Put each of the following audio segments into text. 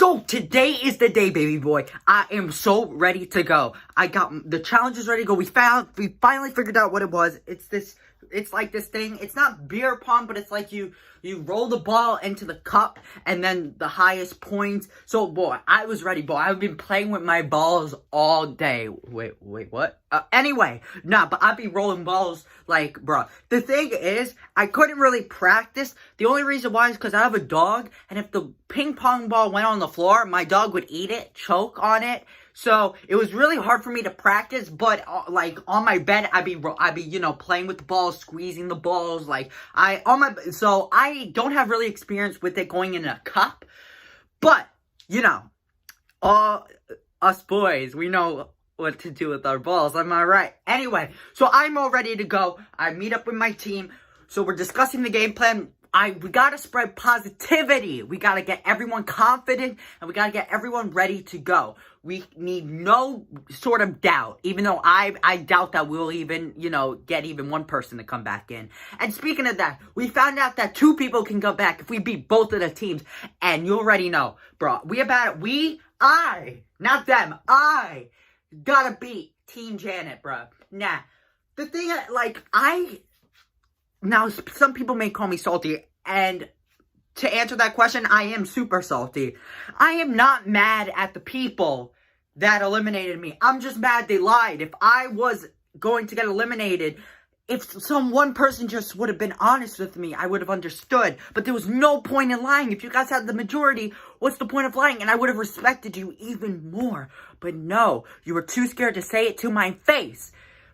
So today is the day, baby boy. I am so ready to go. I got the challenges ready to go. We finally figured out what it was. It's like this thing. It's not beer pong, but it's like you roll the ball into the cup and then the highest points. So boy, I was ready, boy. I've been playing with my balls all day. Wait, what? Anyway, but I'd be rolling balls like, bro. The thing is, I couldn't really practice. The only reason why is because I have a dog, and if the ping pong ball went on the floor, my dog would eat it, choke on it. So it was really hard for me to practice, but like on my bed, I'd be playing with the balls, squeezing the balls, so I don't have really experience with it going in a cup, but all us boys, we know what to do with our balls. Am I right? Anyway, so I'm all ready to go. I meet up with my team. So we're discussing the game plan. We gotta spread positivity. We gotta get everyone confident, and we gotta get everyone ready to go. We need no sort of doubt, even though I doubt that we'll even, get even one person to come back in. And speaking of that, we found out that 2 people can come back if we beat both of the teams. And you already know, bro, not them, I gotta beat Team Janet, bro. Nah, the thing, now, some people may call me salty, and to answer that question, I am super salty. I am not mad at the people that eliminated me. I'm just mad they lied. If I was going to get eliminated, if one person just would have been honest with me, I would have understood. But there was no point in lying. If you guys had the majority, what's the point of lying? And I would have respected you even more. But no, you were too scared to say it to my face.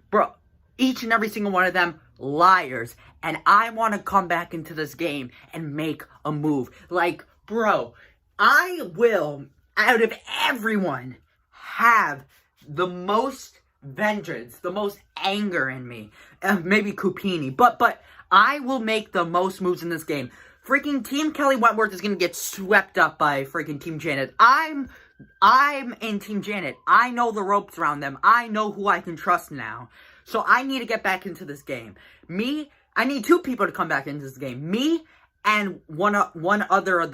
Bro, each and every single one of them, liars. And I want to come back into this game and make a move. Like, bro, I will, out of everyone, have the most vengeance, the most anger in me. Maybe Cupini. But I will make the most moves in this game. Freaking Team Kelly Wentworth is going to get swept up by freaking Team Janet. I'm in Team Janet. I know the ropes around them. I know who I can trust now. So I need to get back into this game. I need 2 people to come back into this game. Me and one other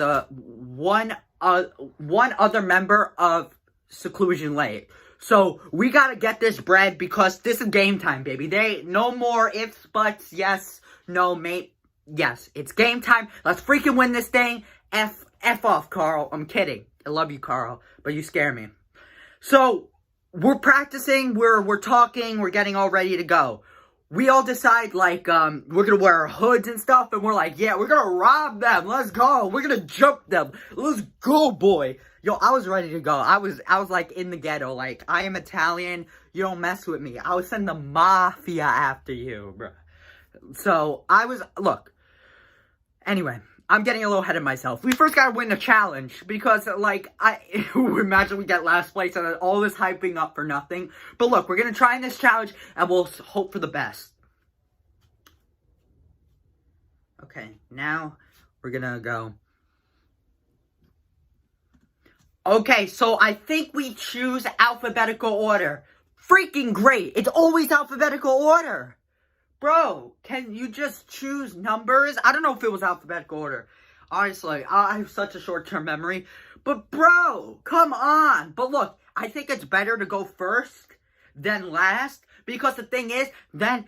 member of Seclusion Lake. So we gotta get this bread because this is game time, baby. No more ifs, buts, yes, no, mate. Yes, it's game time. Let's freaking win this thing. F off, Carl. I'm kidding. I love you, Carl, but you scare me. So we're practicing, we're talking, we're getting all ready to go. We all decide, we're gonna wear our hoods and stuff, and we're like, yeah, we're gonna rob them, let's go, we're gonna jump them, let's go, boy. Yo, I was ready to go. I was like in the ghetto, like, I am Italian, you don't mess with me. I was sending the mafia after you, bro. So, look, anyway, I'm getting a little ahead of myself. We first gotta win the challenge, because, imagine we get last place and all this hyping up for nothing. But look, we're gonna try in this challenge, and we'll hope for the best. Okay, now we're gonna go. Okay, so I think we choose alphabetical order. Freaking great! It's always alphabetical order! Bro, can you just choose numbers? I don't know if it was alphabetical order. Honestly, I have such a short-term memory. But bro, come on. But look, I think it's better to go first than last. Because the thing is, then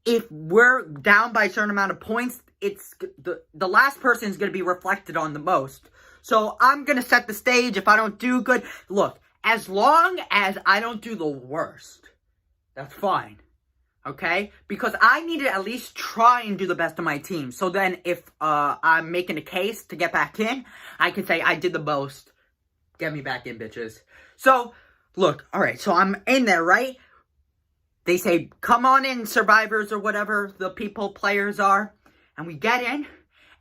if we're down by a certain amount of points, it's the last person is going to be reflected on the most. So I'm going to set the stage if I don't do good. Look, as long as I don't do the worst, that's fine. Okay? Because I need to at least try and do the best of my team. So then if I'm making a case to get back in, I can say I did the most. Get me back in, bitches. So, look, alright, so I'm in there, right? They say, come on in, survivors or whatever the players are. And we get in.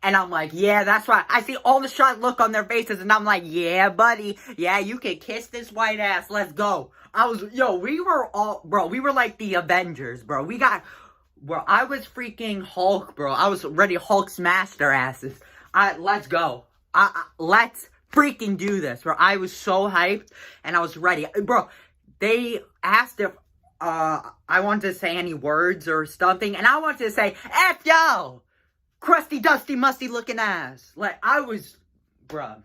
And I'm like, yeah, that's right. I see all the shocked look on their faces, and I'm like, yeah, buddy. Yeah, you can kiss this white ass. Let's go. We were like the Avengers, bro. I was freaking Hulk, bro. I was ready to Hulk smash their asses. Let's go. Let's freaking do this, bro. I was so hyped, and I was ready. Bro, they asked if I wanted to say any words or something, and I wanted to say, F y'all! Crusty, dusty, musty looking ass. Bruh.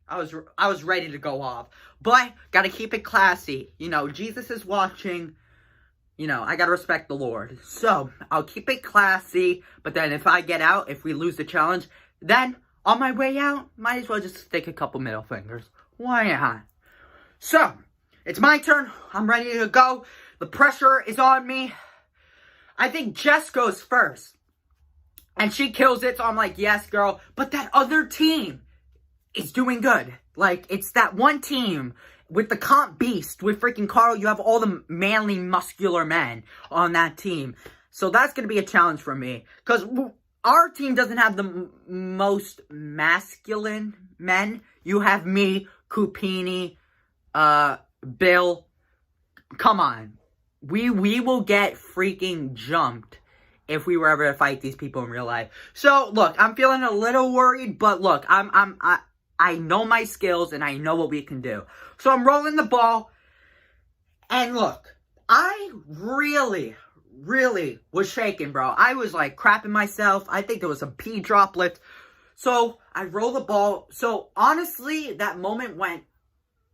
I was ready to go off. But, gotta keep it classy. You know, Jesus is watching. You know, I gotta respect the Lord. So, I'll keep it classy. But then if I get out, if we lose the challenge, then on my way out, might as well just stick a couple middle fingers. Why not? So, it's my turn. I'm ready to go. The pressure is on me. I think Jess goes first. And she kills it, so I'm like, yes, girl. But that other team is doing good. Like, it's that one team with the comp beast, with freaking Carl. You have all the manly, muscular men on that team. So that's going to be a challenge for me. Because our team doesn't have the most masculine men. You have me, Cupini, Bill. Come on. We will get freaking jumped if we were ever to fight these people in real life. So, look, I'm feeling a little worried, but look, I know my skills and I know what we can do. So I'm rolling the ball, and look, I really was shaking, bro. I was like crapping myself. I think there was some pee droplets. So I roll the ball. So honestly, that moment went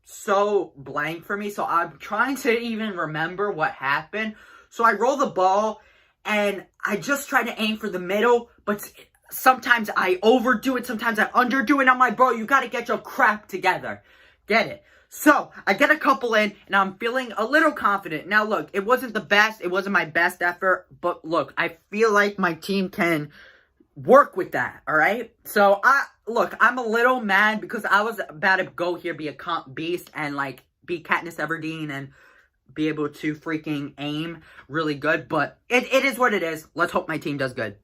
so blank for me. So I'm trying to even remember what happened. So I roll the ball, and I just try to aim for the middle, but sometimes I overdo it, sometimes I underdo it. I'm like, bro, you gotta get your crap together. Get it? So, I get a couple in, and I'm feeling a little confident. Now, look, it wasn't the best, it wasn't my best effort, but look, I feel like my team can work with that, alright? So, look, I'm a little mad because I was about to go here, be a comp beast, and, like, be Katniss Everdeen, and be able to freaking aim really good, but it is what it is. Let's hope my team does good.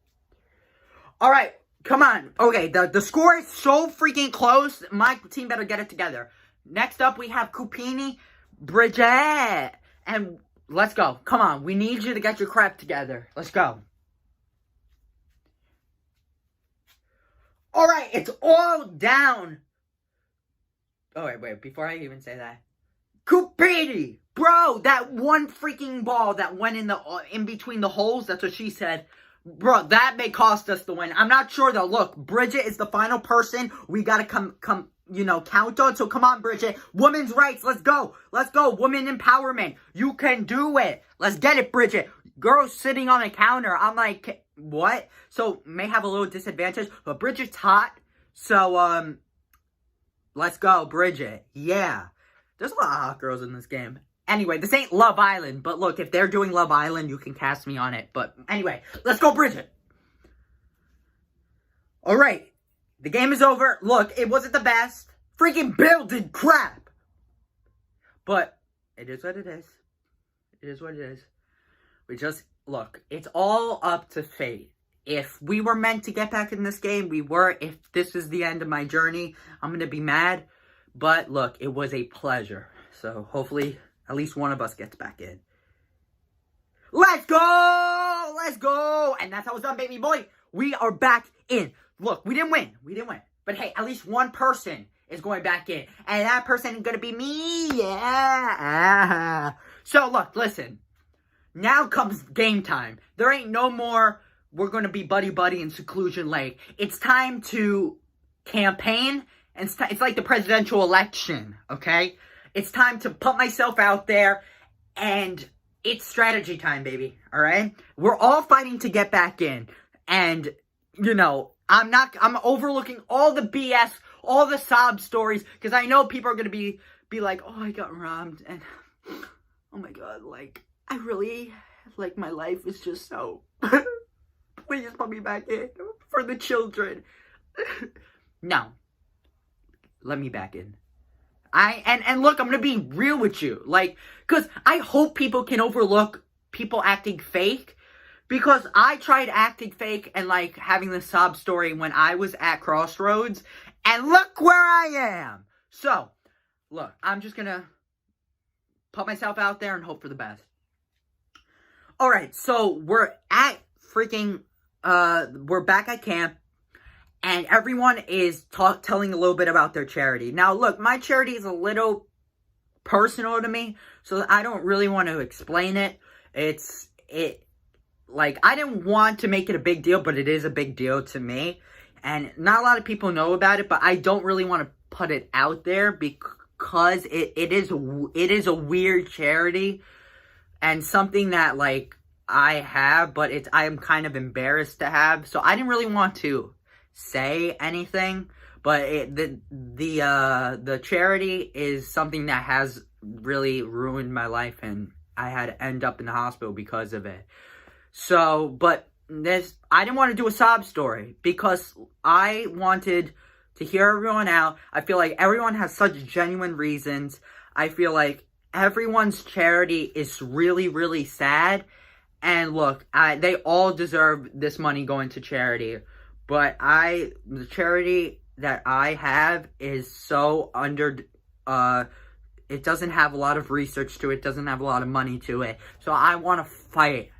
Alright, come on. Okay, the score is so freaking close. My team better get it together. Next up, we have Cupini, Bridget, and let's go. Come on, we need you to get your crap together. Let's go. Alright, it's all down. Oh, wait, before I even say that. Cupini! Bro, that one freaking ball that went in between the holes, that's what she said. Bro, that may cost us the win. I'm not sure though. Look, Bridget is the final person we gotta come, count on. So come on, Bridget. Women's rights, let's go. Let's go. Women empowerment. You can do it. Let's get it, Bridget. Girls sitting on a counter. I'm like, what? So, may have a little disadvantage, but Bridget's hot. So, let's go, Bridget. Yeah. There's a lot of hot girls in this game. Anyway, this ain't Love Island, but look, if they're doing Love Island, you can cast me on it. But anyway, let's go, Bridget. Alright, the game is over. Look, it wasn't the best. Freaking Bill did crap. But it is what it is. It is what it is. We just, look, it's all up to fate. If we were meant to get back in this game, we were. If this is the end of my journey, I'm going to be mad. But look, it was a pleasure. So hopefully at least one of us gets back in. Let's go! Let's go! And that's how it's done, baby boy. We are back in. Look, we didn't win. We didn't win. But hey, at least one person is going back in. And that person is going to be me. Yeah. So look, listen. Now comes game time. There ain't no more, we're going to be buddy-buddy in Seclusion Lake. It's time to campaign. And it's like the presidential election, okay? It's time to put myself out there, and it's strategy time, baby, all right? We're all fighting to get back in, and, I'm overlooking all the BS, all the sob stories, because I know people are going to be like, oh, I got robbed, and, oh my God, I really, my life is just so, please put me back in for the children. No. Let me back in. And look, I'm gonna be real with you. Cause I hope people can overlook people acting fake. Because I tried acting fake and having the sob story when I was at Crossroads. And look where I am. So, look, I'm just gonna put myself out there and hope for the best. Alright, so we're at we're back at camp. And everyone is telling a little bit about their charity. Now, look, my charity is a little personal to me, so I don't really want to explain it. I didn't want to make it a big deal, but it is a big deal to me. And not a lot of people know about it, but I don't really want to put it out there because it is a weird charity and something that like I have, but I am kind of embarrassed to have. So I didn't really want to say anything, but the charity is something that has really ruined my life, and I had to end up in the hospital because of it. So, but I didn't want to do a sob story because I wanted to hear everyone out. I feel like everyone has such genuine reasons. I feel like everyone's charity is really, really sad. And look, they all deserve this money going to charity. But the charity that I have is so it doesn't have a lot of research to it, doesn't have a lot of money to it. So I want to fight.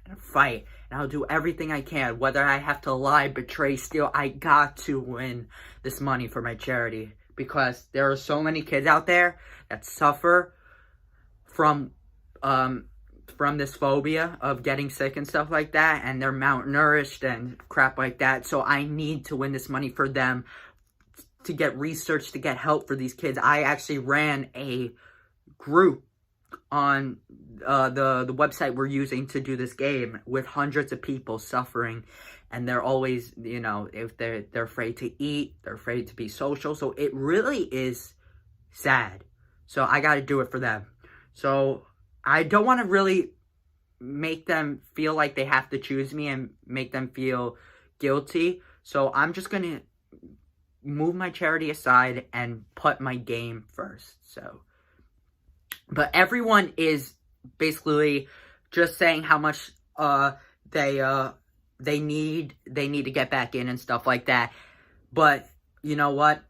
And I'll do everything I can, whether I have to lie, betray, steal. I got to win this money for my charity because there are so many kids out there that suffer from this phobia of getting sick and stuff like that, and they're malnourished and crap like that. So I need to win this money for them, to get research, to get help for these kids. I actually ran a group on the website we're using to do this game with hundreds of people suffering, and they're always, you know, if they're afraid to eat, they're afraid to be social. So it really is sad. So I got to do it for them. So I don't want to really make them feel like they have to choose me and make them feel guilty. So I'm just going to move my charity aside and put my game first. So, but everyone is basically just saying how much they need to get back in and stuff like that. But you know what?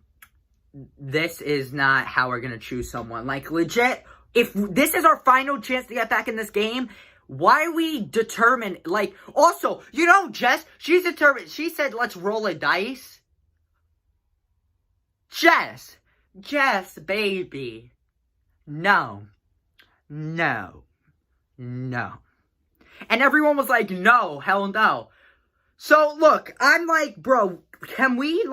This is not how we're gonna choose someone. Like, legit, if this is our final chance to get back in this game, why are we determined? Like, also, you know, Jess, she's determined. She said, let's roll a dice. Jess, baby. No. And everyone was like, no, hell no. So, look, I'm like, bro, can we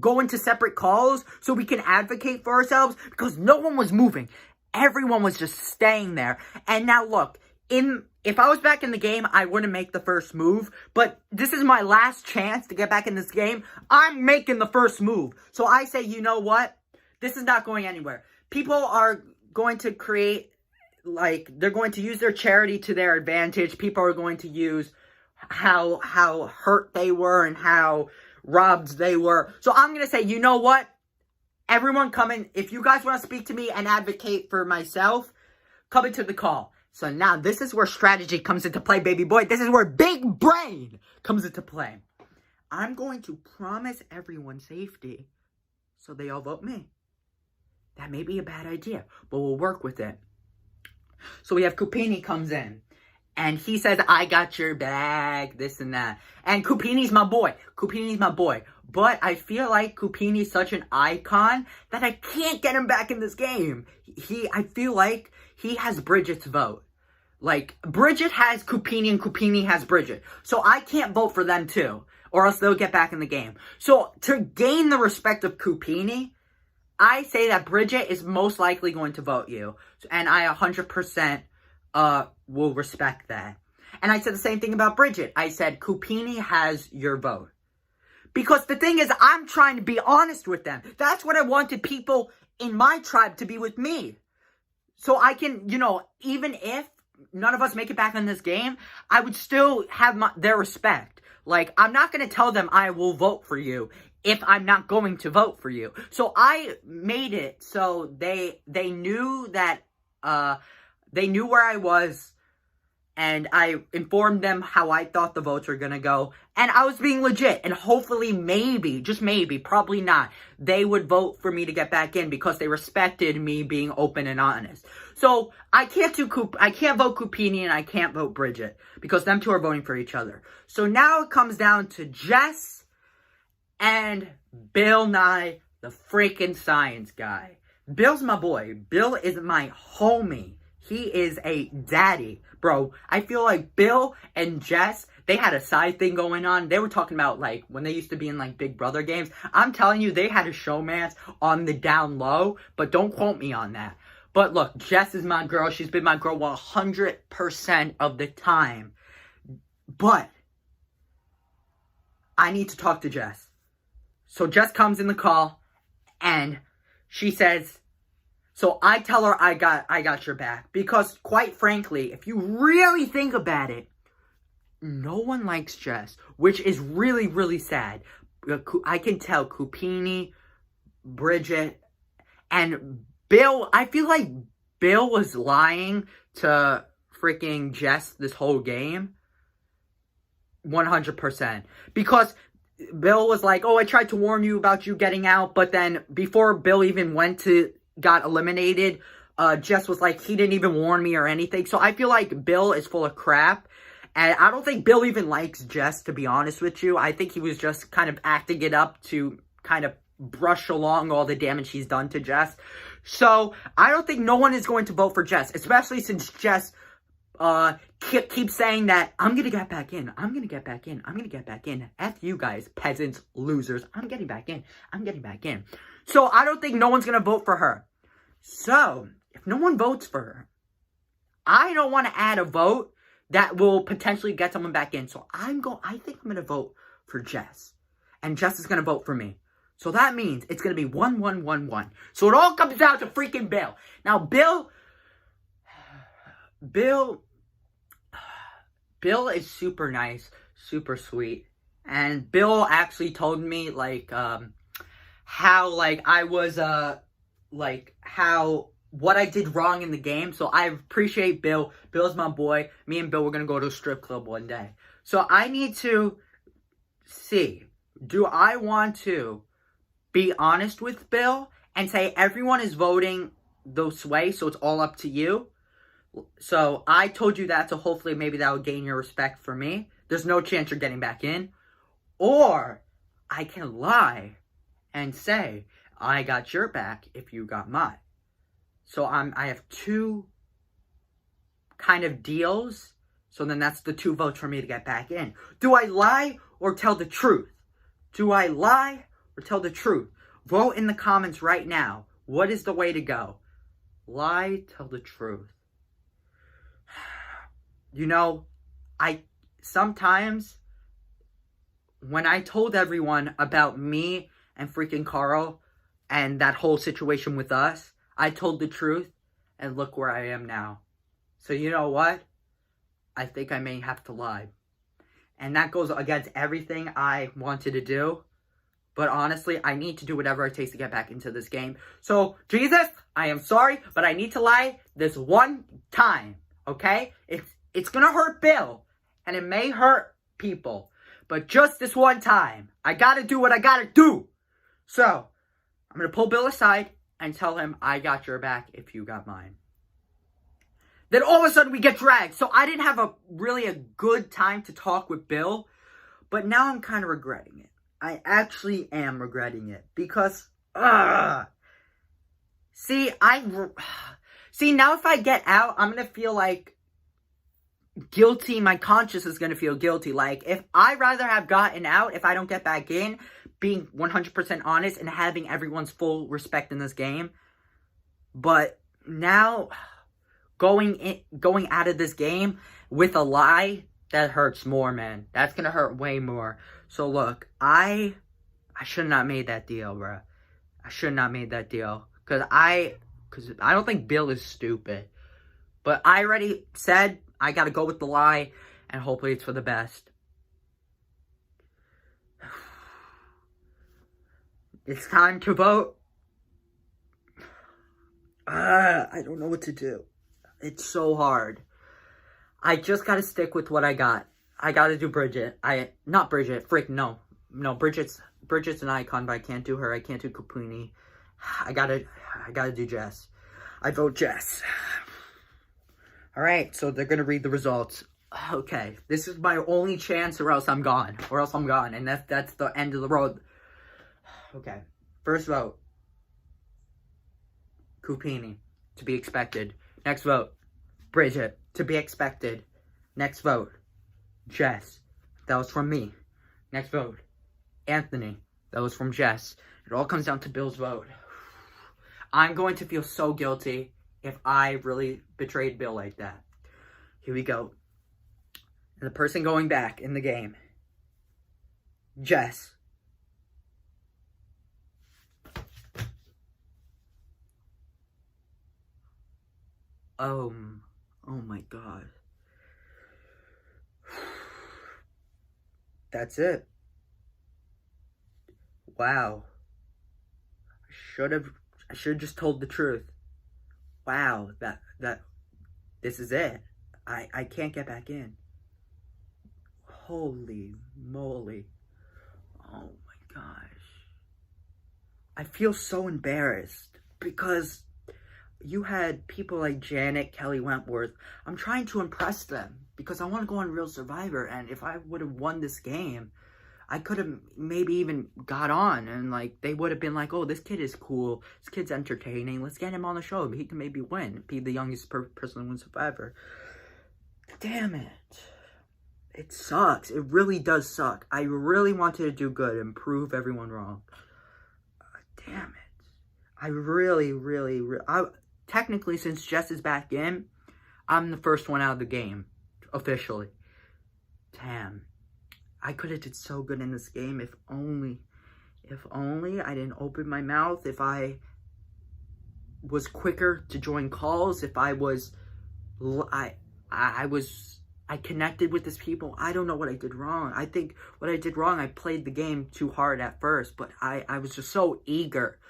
go into separate calls so we can advocate for ourselves? Because no one was moving. Everyone was just staying there. And now, look, if I was back in the game, I wouldn't make the first move. But this is my last chance to get back in this game. I'm making the first move. So I say, you know what? This is not going anywhere. People are going to create, like, they're going to use their charity to their advantage. People are going to use how hurt they were and how robbed they were. So I'm going to say, you know what? Everyone come in. If you guys want to speak to me and advocate for myself, come into the call. So now this is where strategy comes into play, baby boy. This is where big brain comes into play. I'm going to promise everyone safety so they all vote me. That may be a bad idea, but we'll work with it. So we have Kupini comes in. And he says, I got your back, this and that. And Kupini's my boy. But I feel like Kupini's such an icon that I can't get him back in this game. I feel like he has Bridget's vote. Like, Bridget has Kupini and Kupini has Bridget. So I can't vote for them too, or else they'll get back in the game. So to gain the respect of Kupini, I say that Bridget is most likely going to vote you. And I 100% will respect that. And I said the same thing about Bridget. I said, Kupini has your vote. Because the thing is, I'm trying to be honest with them. That's what I wanted people in my tribe to be with me. So I can, you know, even if none of us make it back in this game, I would still have their respect. Like, I'm not going to tell them I will vote for you if I'm not going to vote for you. So I made it so they knew that, they knew where I was, and I informed them how I thought the votes were gonna go, and I was being legit, and hopefully, maybe, just maybe, probably not, they would vote for me to get back in because they respected me being open and honest. So, I can't vote Kupini and I can't vote Bridget, because them two are voting for each other. So now it comes down to Jess and Bill Nye, the freaking science guy. Bill's my boy. Bill is my homie. He is a daddy. Bro, I feel like Bill and Jess, They had a side thing going on. They were talking about, like, when they used to be in, like, Big Brother games. I'm telling you, they had a showmance on the down low, but don't quote me on that. But look, Jess is my girl. She's been my girl 100% of the time. But I need to talk to Jess. So Jess comes in the call, and she says, so I tell her I got your back. Because, quite frankly, if you really think about it, no one likes Jess, which is really, really sad. I can tell Kupini, Bridget, and Bill. I feel like Bill was lying to freaking Jess this whole game. 100%. Because Bill was like, oh, I tried to warn you about you getting out. But then before Bill even got eliminated, Jess was like, he didn't even warn me or anything. So I feel like Bill is full of crap. And I don't think Bill even likes Jess, to be honest with you. I think he was just kind of acting it up to kind of brush along all the damage he's done to Jess. So I don't think no one is going to vote for Jess, especially since Jess keeps saying that I'm going to get back in. I'm going to get back in. I'm going to get back in. F you guys, peasants, losers. I'm getting back in. I'm getting back in. So I don't think no one's going to vote for her. So if no one votes for her, I don't want to add a vote that will potentially get someone back in. So I think I'm going to vote for Jess. And Jess is going to vote for me. So that means it's going to be 1-1-1-1. So it all comes down to freaking Bill. Now, Bill is super nice, super sweet. And Bill actually told me, like, how, like, I was, what I did wrong in the game. So I appreciate Bill. Bill's my boy. Me and Bill, we're going to go to a strip club one day. So I need to see, do I want to be honest with Bill and say everyone is voting this way, so it's all up to you? So I told you that, so hopefully maybe that will gain your respect for me. There's no chance you're getting back in. Or I can lie and say, I got your back if you got mine. So I have two kind of deals. So then that's the 2 votes for me to get back in. Do I lie or tell the truth? Do I lie or tell the truth? Vote in the comments right now. What is the way to go? Lie, tell the truth. You know, sometimes when I told everyone about me and freaking Carl and that whole situation with us, I told the truth, and look where I am now. So you know what? I think I may have to lie. And that goes against everything I wanted to do. But honestly, I need to do whatever it takes to get back into this game. So, Jesus, I am sorry, but I need to lie this one time, okay? It's gonna hurt Bill, and it may hurt people. But just this one time, I gotta do what I gotta do. So, I'm gonna pull Bill aside and tell him I got your back if you got mine. Then all of a sudden we get dragged. So I didn't have really a good time to talk with Bill. But now I'm kind of regretting it. I actually am regretting it. Because, see, now if I get out, I'm going to feel like guilty. My conscience is going to feel guilty. Like, if I rather have gotten out, if I don't get back in, being 100% honest and having everyone's full respect in this game. But now, going out of this game with a lie, that hurts more, man. That's gonna hurt way more. So look, I should not have made that deal, bro. I should not have made that deal. Cause I don't think Bill is stupid. But I already said I gotta go with the lie, and hopefully it's for the best. It's time to vote. I don't know what to do. It's so hard. I just gotta stick with what I got. I gotta do Bridget. Not Bridget. Frick, no. No, Bridget's an icon, but I can't do her. I can't do Capuni. I gotta do Jess. I vote Jess. Alright, so they're gonna read the results. Okay, this is my only chance or else I'm gone. And that's the end of the road. Okay, first vote. Kupini, to be expected. Next vote, Bridget, to be expected. Next vote, Jess, That was from me. Next vote. Anthony. That was from Jess. It all comes down to Bill's vote. I'm going to feel so guilty if I really betrayed Bill like that. Here we go. And the person going back in the game. Jess. Oh my God. That's it. Wow. I should have just told the truth. Wow, this is it. I can't get back in. Holy moly. Oh my gosh. I feel so embarrassed because you had people like Janet, Kelly Wentworth. I'm trying to impress them because I want to go on Real Survivor, and if I would have won this game, I could have maybe even got on, and like they would have been like, oh, this kid is cool, this kid's entertaining, let's get him on the show, he can maybe win, be the youngest person to win Survivor. Damn it. It sucks. It really does suck. I really wanted to do good and prove everyone wrong. Damn it. I really, technically, since Jess is back in, I'm the first one out of the game, officially. Damn. I could have did so good in this game if only I didn't open my mouth, if I was quicker to join calls, if I was, I connected with these people. I don't know what I did wrong. I think what I did wrong, I played the game too hard at first, but I was just so eager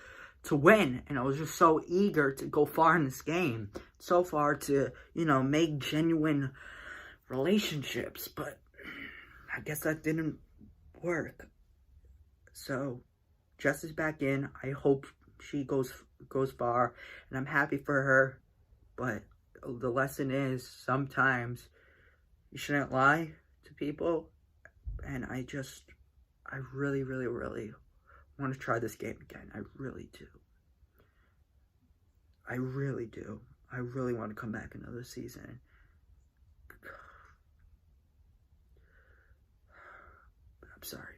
to win, and I was just so eager to go far in this game, so far to, make genuine relationships, but I guess that didn't work. So Jess is back in. I hope she goes far, and I'm happy for her, but the lesson is sometimes you shouldn't lie to people, and I really want to try this game again. I really do. I really do. I really want to come back another season. I'm sorry.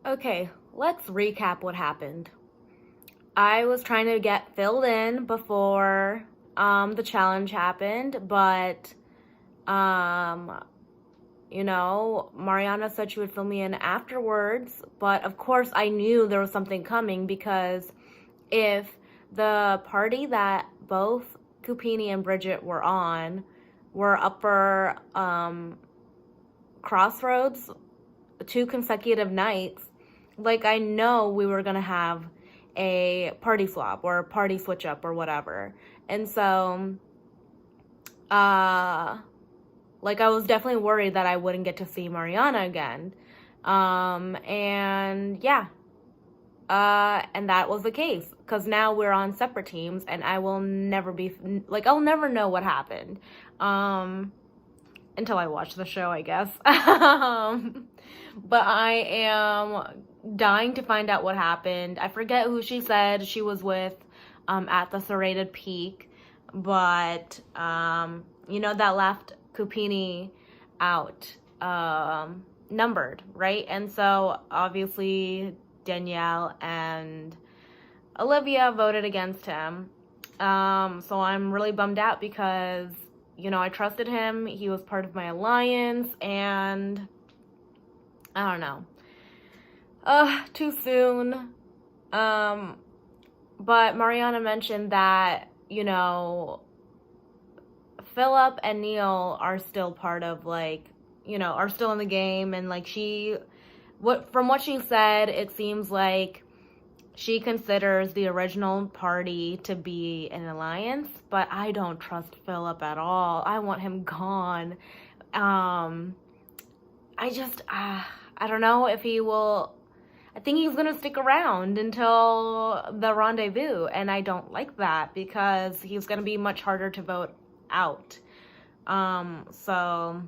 Okay, let's recap what happened. I was trying to get filled in before the challenge happened, but Mariana said she would fill me in afterwards, but of course I knew there was something coming, because if the party that both Kupini and Bridget were on were up for Crossroads 2 consecutive nights, like, I know we were gonna have a party flop or a party switch up or whatever. And so like, I was definitely worried that I wouldn't get to see Mariana again. And yeah, and that was the case, because now we're on separate teams, and I will never be, like, I'll never know what happened, until I watch the show, I guess. But I am dying to find out what happened. I forget who she said she was with, at the Serrated Peak, but, that left Kupini out, numbered, right? And so obviously Danielle and Olivia voted against him. So I'm really bummed out because, I trusted him. He was part of my alliance, and I don't know. Too soon. But Mariana mentioned that, Philip and Neil are still part of, like, are still in the game, and like from what she said, it seems like she considers the original party to be an alliance, but I don't trust Philip at all. I want him gone. I don't know if he will. I think he's going to stick around until the rendezvous, and I don't like that because he's going to be much harder to vote out. So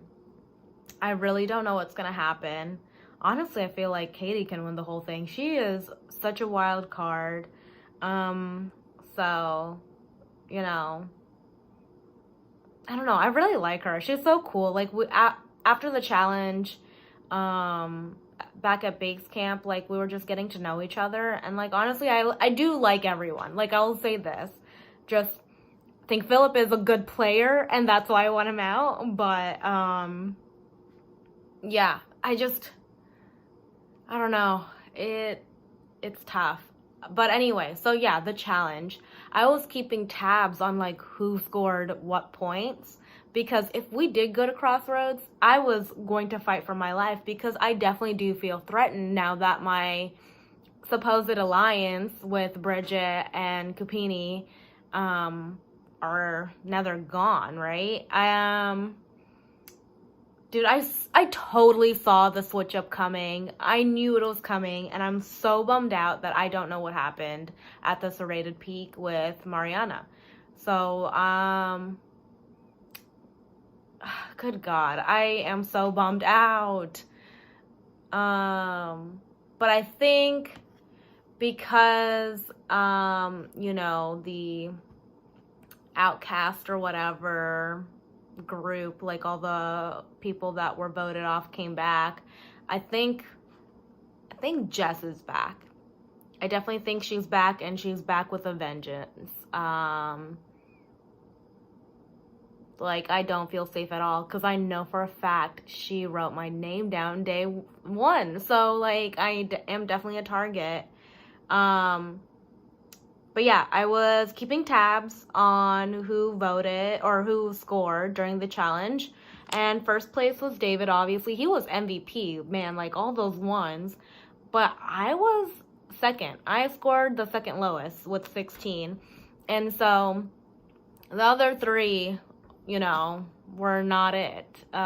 I really don't know what's going to happen. Honestly, I feel like Katie can win the whole thing. She is such a wild card. So, I don't know. I really like her. She's so cool. Like, after the challenge, back at base camp, like, we were just getting to know each other, and, like, honestly, I do like everyone. Like, I'll say this, just think Philip is a good player, and that's why I want him out, but, yeah, I don't know, it's tough. But anyway, so yeah, the challenge. I was keeping tabs on, like, who scored what points, because if we did go to Crossroads, I was going to fight for my life, because I definitely do feel threatened now that my supposed alliance with Bridget and Cupini are now they're gone, right? Dude, I totally saw the switch up coming. I knew it was coming, and I'm so bummed out that I don't know what happened at the serrated peak with Mariana. So, good God, I am so bummed out. But I think because, you know, the outcast or whatever group, like all the people that were voted off came back, I think Jess is back. I definitely think she's back, and she's back with a vengeance. Like, I don't feel safe at all, because I know for a fact she wrote my name down day one. So, like, I am definitely a target. But yeah, I was keeping tabs on who voted or who scored during the challenge. And first place was David, obviously. He was MVP, man, like all those ones. But I was second. I scored the second lowest with 16. And so the other three, you know, were not it. So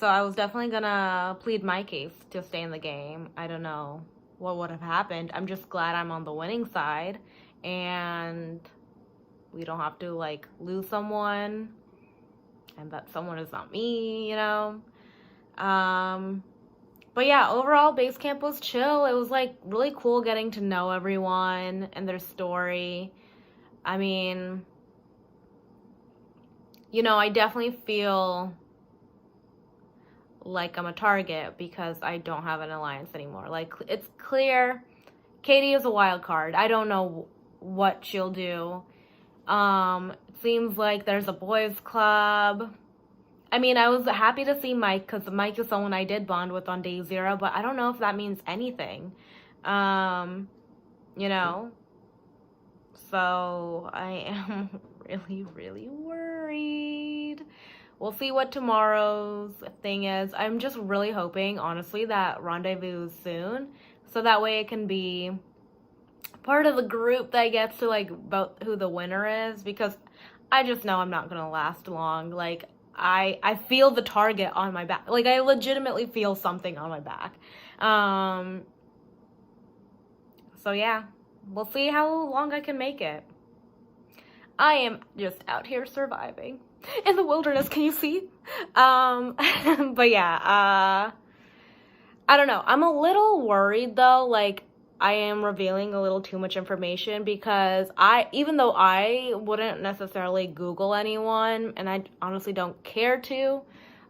I was definitely gonna plead my case to stay in the game. I don't know what would have happened. I'm just glad I'm on the winning side, and we don't have to, like, lose someone, and that someone is not me, you know. But yeah, overall base camp was chill. It was, like, really cool getting to know everyone and their story. I mean, you know, I definitely feel like I'm a target because I don't have an alliance anymore. Like, it's clear Katie is a wild card. I don't know what she'll do. It seems like there's a boys club. I mean, I was happy to see Mike, because Mike is someone I did bond with on day 0, but I don't know if that means anything. You know? So I am really, really worried. We'll see what tomorrow's thing is. I'm just really hoping, honestly, that rendezvous soon, so that way it can be part of the group that gets to, like, vote who the winner is, because I just know I'm not gonna last long. Like, I feel the target on my back. Like, I legitimately feel something on my back. So yeah, we'll see how long I can make it. I am just out here surviving in the wilderness, can you see? But yeah, I don't know. I'm a little worried though, like, I am revealing a little too much information, because even though I wouldn't necessarily Google anyone, and I honestly don't care to,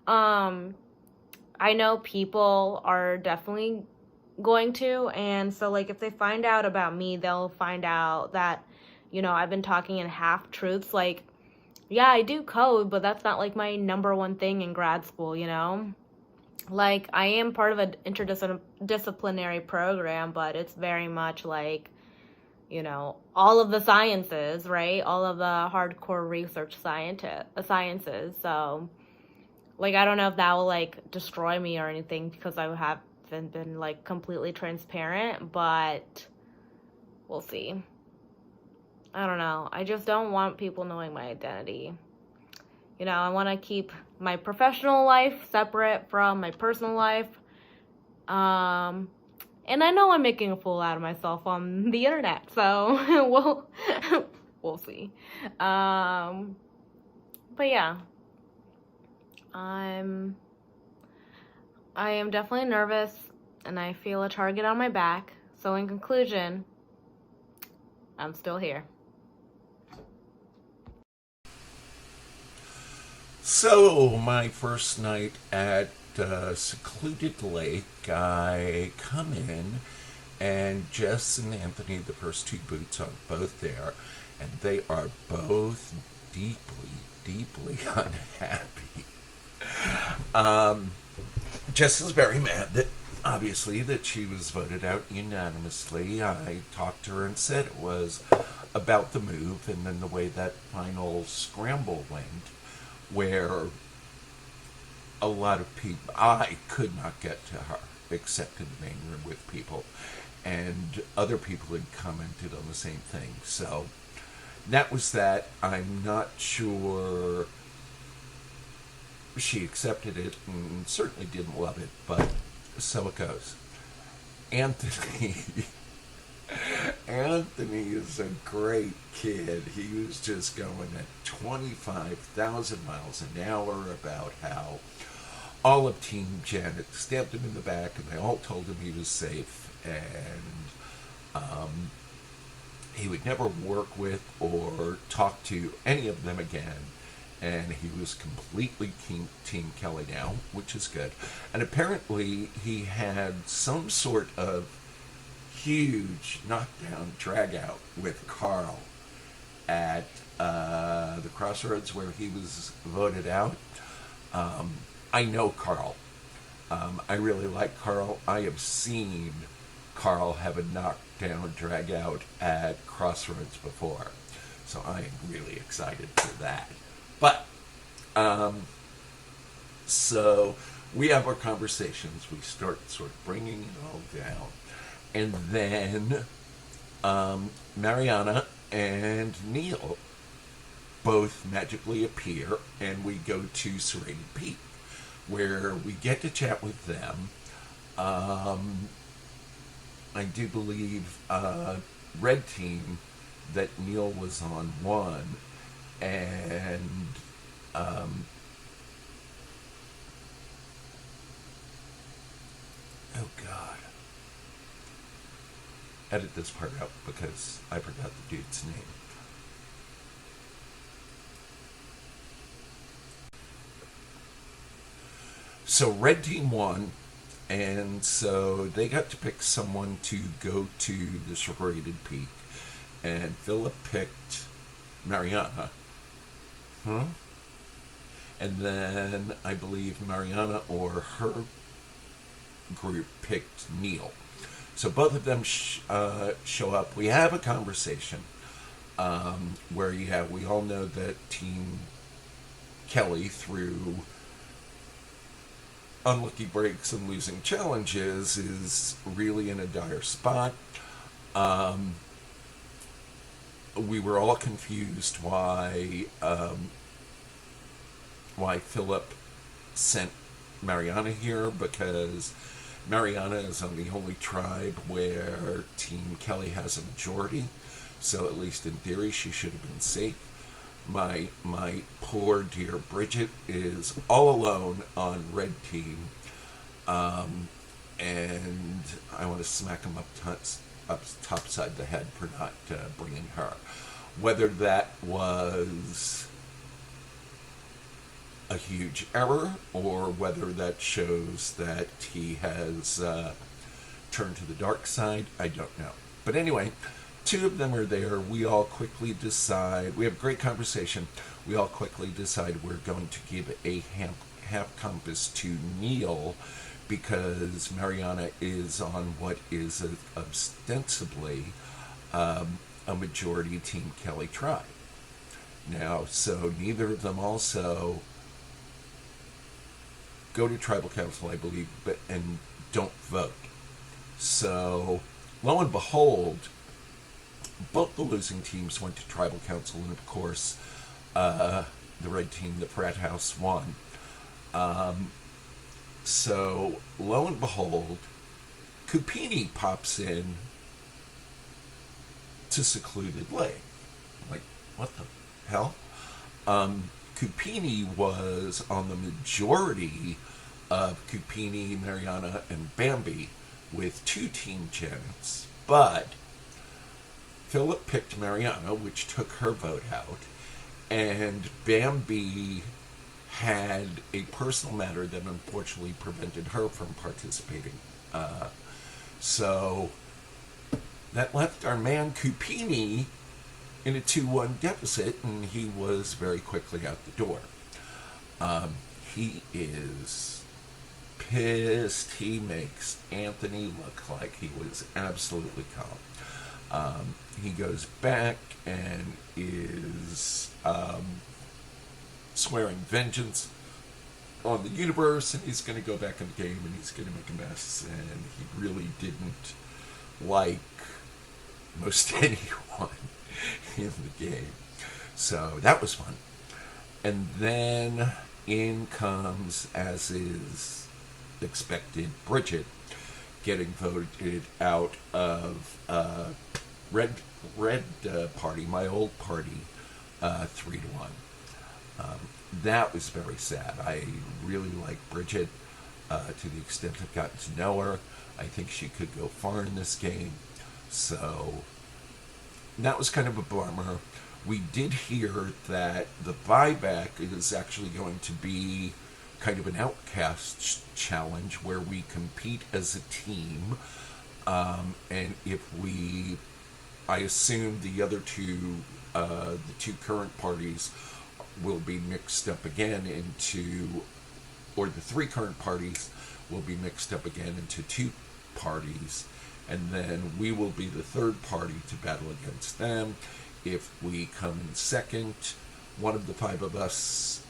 I know people are definitely going to, and so, like, if they find out about me, they'll find out that, you know, I've been talking in half-truths. Like, yeah, I do code, but that's not, like, my #1 thing in grad school, you know? Like, I am part of an interdisciplinary program, but it's very much, like, you know, all of the sciences, right? All of the hardcore research sciences. So, like, I don't know if that will, like, destroy me or anything, because I haven't been, like, completely transparent, but we'll see. I don't know. I just don't want people knowing my identity. You know, I want to keep my professional life separate from my personal life. And I know I'm making a fool out of myself on the internet, so we'll see. But yeah, I am definitely nervous, and I feel a target on my back. So in conclusion, I'm still here. So, my first night at Secluded Lake, I come in, and Jess and Anthony, the first two boots, are both there, and they are both deeply, deeply unhappy. Jess is very mad that, obviously, that she was voted out unanimously. I talked to her and said it was about the move and then the way that final scramble went, where a lot of people, I could not get to her except in the main room with people, and other people had commented on the same thing. So that was that. I'm not sure she accepted it and certainly didn't love it, but so it goes. Anthony Anthony is a great kid. He was just going at 25,000 miles an hour about how all of Team Janet stabbed him in the back and they all told him he was safe, and he would never work with or talk to any of them again. And he was completely Team Kelly now, which is good. And apparently he had some sort of huge knockdown drag out with Carl at the crossroads where he was voted out. I know Carl. I really like Carl. I have seen Carl have a knockdown drag out at crossroads before. So I am really excited for that. But, so we have our conversations. We start sort of bringing it all down. And then Mariana and Neil both magically appear, and we go to Serrated Peak, where we get to chat with them. I do believe Red Team that Neil was on won, and oh God, edit this part out because I forgot the dude's name. So Red Team won, and so they got to pick someone to go to the Serrated Peak, and Philip picked Mariana. And then I believe Mariana or her group picked Neil. So both of them show up. We have a conversation where we all know that Team Kelly, through unlucky breaks and losing challenges, is really in a dire spot. We were all confused why Philip sent Mariana here, because Mariana is on the only tribe where Team Kelly has a majority, so at least in theory she should have been safe. My poor dear Bridget is all alone on Red Team, and I want to smack him up topside the head for not bringing her. Whether that was a huge error, or whether that shows that he has turned to the dark side, I don't know. But anyway, two of them are there. We all quickly decide, we have a great conversation, we all quickly decide we're going to give a half compass to Neil, because Mariana is on what is ostensibly a majority Team Kelly tribe. Now, so neither of them also go to tribal council, I believe, and don't vote. So, lo and behold, both the losing teams went to tribal council, and of course, the Red Team, the frat house, won. So, lo and behold, Cupini pops in to Secluded Lake. Like, what the hell? Cupini was on the majority of Cupini, Mariana, and Bambi with 2 Team Janets, but Philip picked Mariana, which took her vote out, and Bambi had a personal matter that unfortunately prevented her from participating. So that left our man Cupini in a 2-1 deficit, and he was very quickly out the door. He is pissed. He makes Anthony look like he was absolutely calm. He goes back and is swearing vengeance on the universe, and he's going to go back in the game and he's going to make a mess. And he really didn't like most anyone in the game. So that was fun. And then in comes, as is expected, Bridget getting voted out of Red Party, my old party, 3-1. That was very sad. I really like Bridget to the extent I've gotten to know her. I think she could go far in this game. So that was kind of a bummer. We did hear that the buyback is actually going to be kind of an outcast challenge where we compete as a team. And if we, I assume the other two, the two current parties will be mixed up again into, or the three current parties will be mixed up again into two parties. And then we will be the third party to battle against them. If we come in second, one of the five of us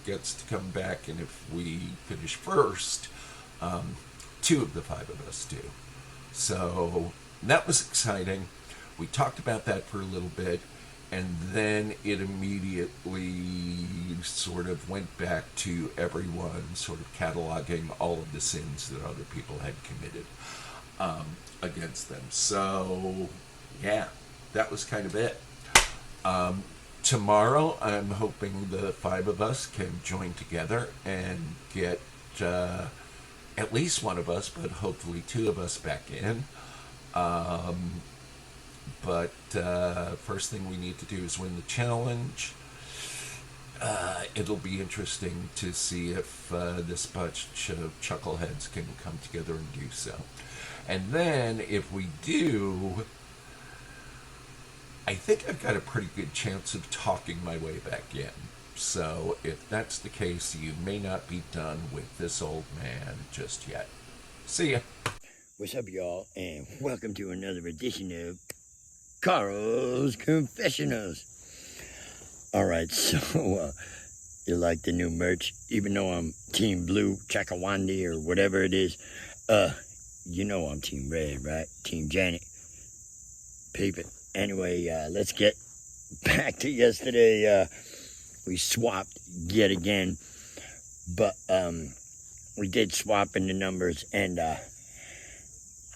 gets to come back, and if we finish first, two of the five of us do. So that was exciting. We talked about that for a little bit, and then it immediately sort of went back to everyone sort of cataloging all of the sins that other people had committed against them. So yeah, that was kind of it. Tomorrow, I'm hoping the five of us can join together and get at least one of us, but hopefully two of us back in. But first thing we need to do is win the challenge. It'll be interesting to see if this bunch of chuckleheads can come together and do so. And then, if we do, I think I've got a pretty good chance of talking my way back in. So if that's the case, you may not be done with this old man just yet. See ya. What's up, y'all, and welcome to another edition of Carl's Confessionals. Alright, so you like the new merch? Even though I'm Team Blue, Chakawandi, or whatever it is, you know I'm Team Red, right? Team Janet. Peep it. Anyway, let's get back to yesterday. We swapped yet again, but we did swap in the numbers, and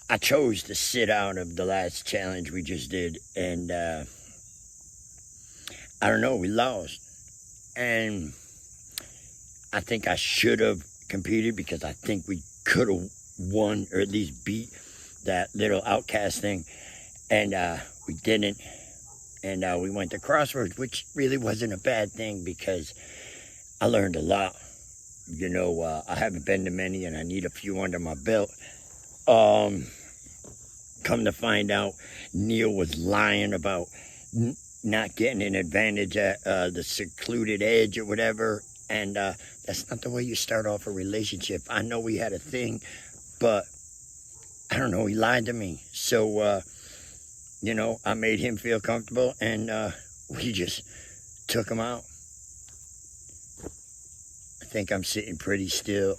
I chose to sit out of the last challenge we just did, and I don't know, we lost. And I think I should have competed because I think we could have won, or at least beat that little outcast thing, and we didn't. And we went to Crossroads, which really wasn't a bad thing because I learned a lot. You know, I haven't been to many, and I need a few under my belt. Come to find out, Neil was lying about not getting an advantage at the secluded edge or whatever, and that's not the way you start off a relationship. I know we had a thing, but I don't know, he lied to me. So, you know, I made him feel comfortable, and we just took him out. I think I'm sitting pretty still.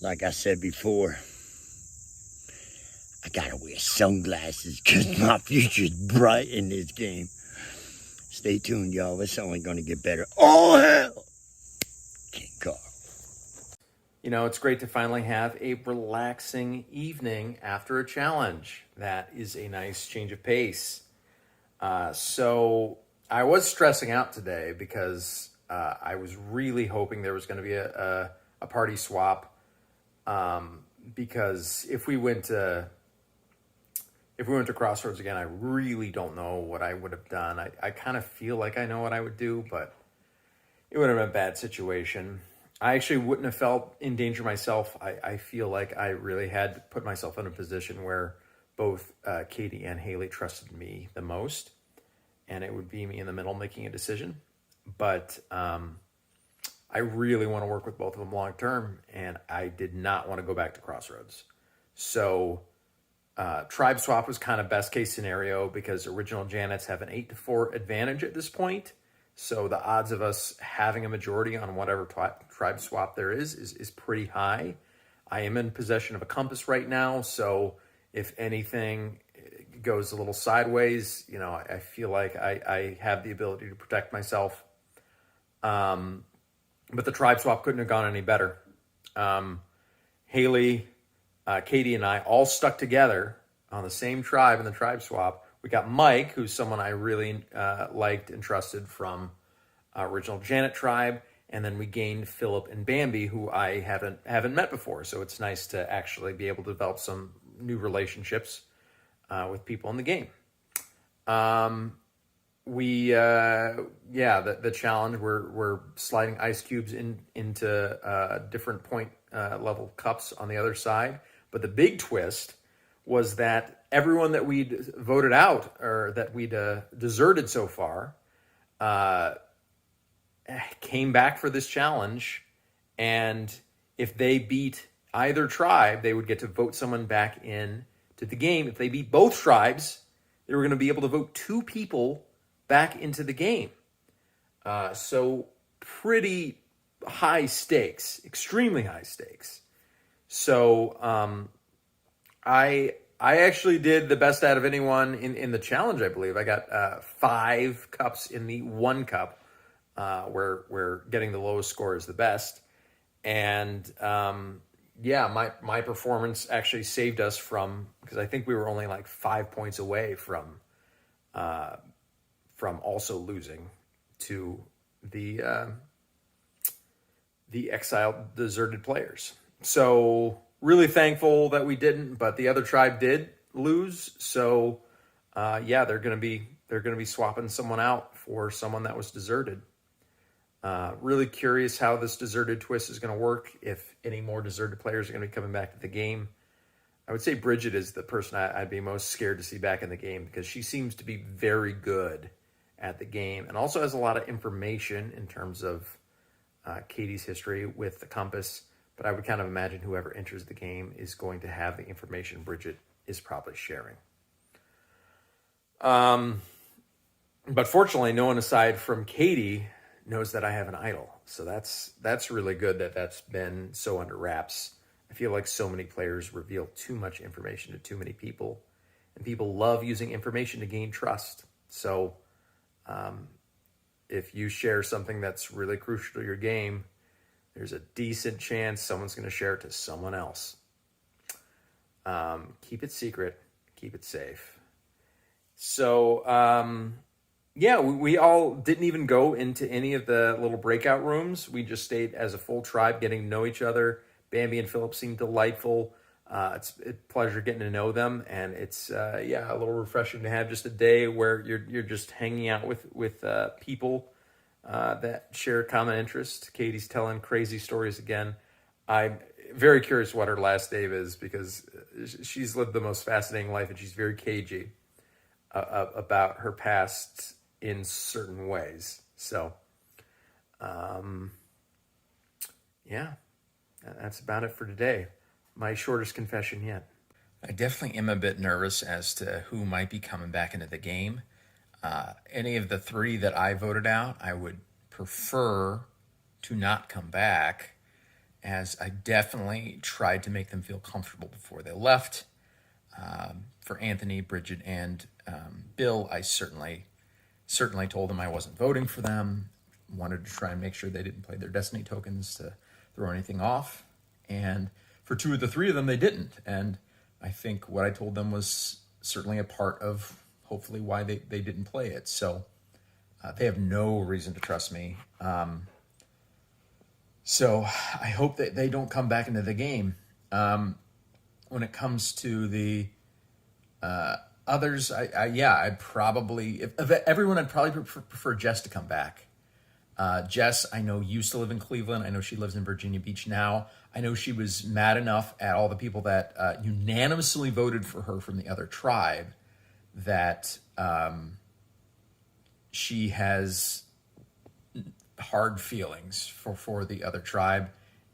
Like I said before, I gotta wear sunglasses because my future's bright in this game. Stay tuned, y'all. It's only gonna get better. Oh, hell! King Carl. You know, it's great to finally have a relaxing evening after a challenge. That is a nice change of pace. So I was stressing out today because I was really hoping there was going to be a party swap. Because if we went to Crossroads again, I really don't know what I would have done. I kind of feel like I know what I would do, but it would have been a bad situation. I actually wouldn't have felt in danger myself. I feel like I really had put myself in a position where both Katie and Haley trusted me the most, and it would be me in the middle making a decision. But I really want to work with both of them long term, and I did not want to go back to Crossroads. So tribe swap was kind of best case scenario because original Janets have an 8-4 advantage at this point. So the odds of us having a majority on whatever tribe swap there is pretty high. I am in possession of a compass right now, so if anything goes a little sideways, you know, I feel like I have the ability to protect myself. But the tribe swap couldn't have gone any better. Haley, Katie, and I all stuck together on the same tribe in the tribe swap. We got Mike, who's someone I really liked and trusted from original Janet tribe, and then we gained Philip and Bambi, who I haven't met before. So it's nice to actually be able to develop some new relationships with people in the game. The challenge, we're sliding ice cubes into different point level cups on the other side. But the big twist was that everyone that we'd voted out or that we'd deserted so far came back for this challenge. And if they beat either tribe, they would get to vote someone back in to the game. If they beat both tribes, they were going to be able to vote 2 people back into the game. So pretty high stakes, extremely high stakes. So I actually did the best out of anyone in the challenge, I believe. I got 5 cups in the 1 cup, where getting the lowest score is the best. And my performance actually saved us from, because I think we were only like 5 points away from also losing to the exiled, deserted players. So really thankful that we didn't, but the other tribe did lose. So they're gonna be swapping someone out for someone that was deserted. Really curious how this deserted twist is going to work, if any more deserted players are going to be coming back to the game. I would say Bridget is the person I'd be most scared to see back in the game, because she seems to be very good at the game and also has a lot of information in terms of Katie's history with the compass. But I would kind of imagine whoever enters the game is going to have the information Bridget is probably sharing. But fortunately, no one aside from Katie knows that I have an idol. So that's really good that that's been so under wraps. I feel like so many players reveal too much information to too many people, and people love using information to gain trust. So if you share something that's really crucial to your game, there's a decent chance someone's going to share it to someone else. Keep it secret, keep it safe. So we all didn't even go into any of the little breakout rooms. We just stayed as a full tribe, getting to know each other. Bambi and Philip seemed delightful. It's a pleasure getting to know them, and it's a little refreshing to have just a day where you're just hanging out with people that share common interest. Katie's telling crazy stories again. I'm very curious what her last name is, because she's lived the most fascinating life, and she's very cagey about her past in certain ways. So, that's about it for today. My shortest confession yet. I definitely am a bit nervous as to who might be coming back into the game. Any of the 3 that I voted out, I would prefer to not come back, as I definitely tried to make them feel comfortable before they left. For Anthony, Bridget, and Bill, I certainly told them I wasn't voting for them. Wanted to try and make sure they didn't play their destiny tokens to throw anything off. And for 2 of the 3 of them, they didn't. And I think what I told them was certainly a part of hopefully why they didn't play it. So they have no reason to trust me. So I hope that they don't come back into the game. When it comes to the others, I'd probably, if everyone, I'd probably prefer Jess to come back. Jess, I know, used to live in Cleveland. I know she lives in Virginia Beach now. I know she was mad enough at all the people that unanimously voted for her from the other tribe that she has hard feelings for the other tribe.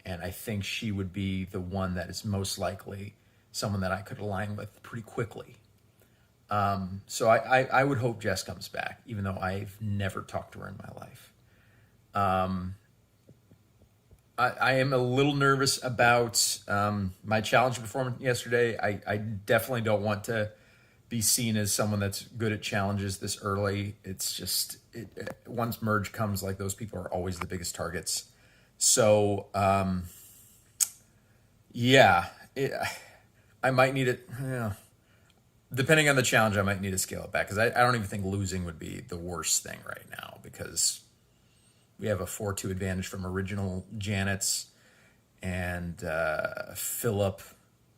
And I think she would be the one that is most likely someone that I could align with pretty quickly. So I would hope Jess comes back, even though I've never talked to her in my life. I am a little nervous about my challenge performance yesterday. I definitely don't want to be seen as someone that's good at challenges this early. It's just, once merge comes, like, those people are always the biggest targets. So, I might need it. Depending on the challenge, I might need to scale it back, because I don't even think losing would be the worst thing right now, because we have a 4-2 advantage from original Janet's, and Philip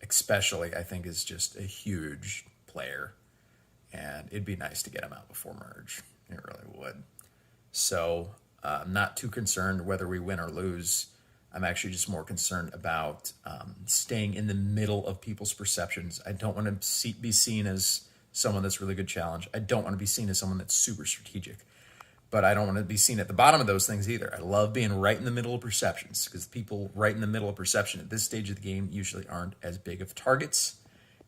especially, I think, is just a huge player, and it'd be nice to get him out before merge. It really would. So I'm not too concerned whether we win or lose. I'm actually just more concerned about staying in the middle of people's perceptions. I don't want to be seen as someone that's really good challenge. I don't want to be seen as someone that's super strategic. But I don't want to be seen at the bottom of those things either. I love being right in the middle of perceptions, because people right in the middle of perception at this stage of the game usually aren't as big of targets.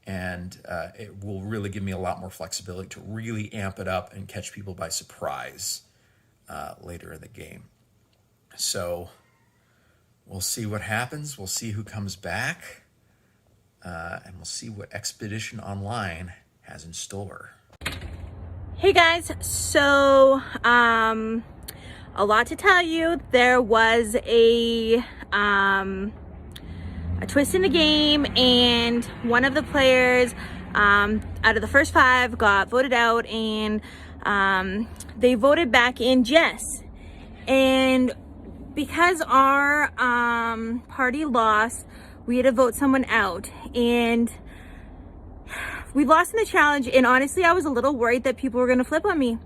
And it will really give me a lot more flexibility to really amp it up and catch people by surprise later in the game. So we'll see what happens. We'll see who comes back. And we'll see what Expedition Online has in store. Hey guys, so a lot to tell you. There was a twist in the game, and one of the players out of the first 5 got voted out, and they voted back in Jess. And because our party lost, we had to vote someone out, and we lost in the challenge. And honestly, I was a little worried that people were going to flip on me.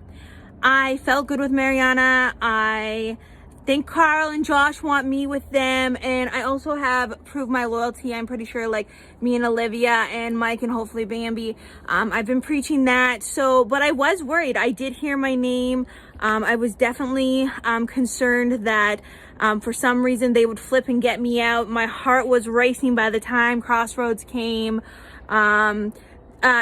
I felt good with Mariana. I think Carl and Josh want me with them, and I also have proved my loyalty. I'm pretty sure, like, me and Olivia and Mike and hopefully Bambi, I've been preaching that. So, but I was worried. I did hear my name. I was definitely concerned that for some reason they would flip and get me out. My heart was racing by the time Crossroads came.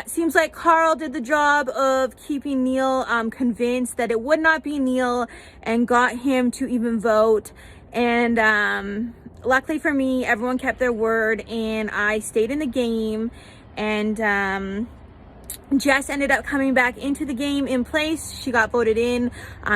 Seems like Carl did the job of keeping Neil convinced that it would not be Neil, and got him to even vote. And luckily for me, everyone kept their word, and I stayed in the game. And Jess ended up coming back into the game in place. She got voted in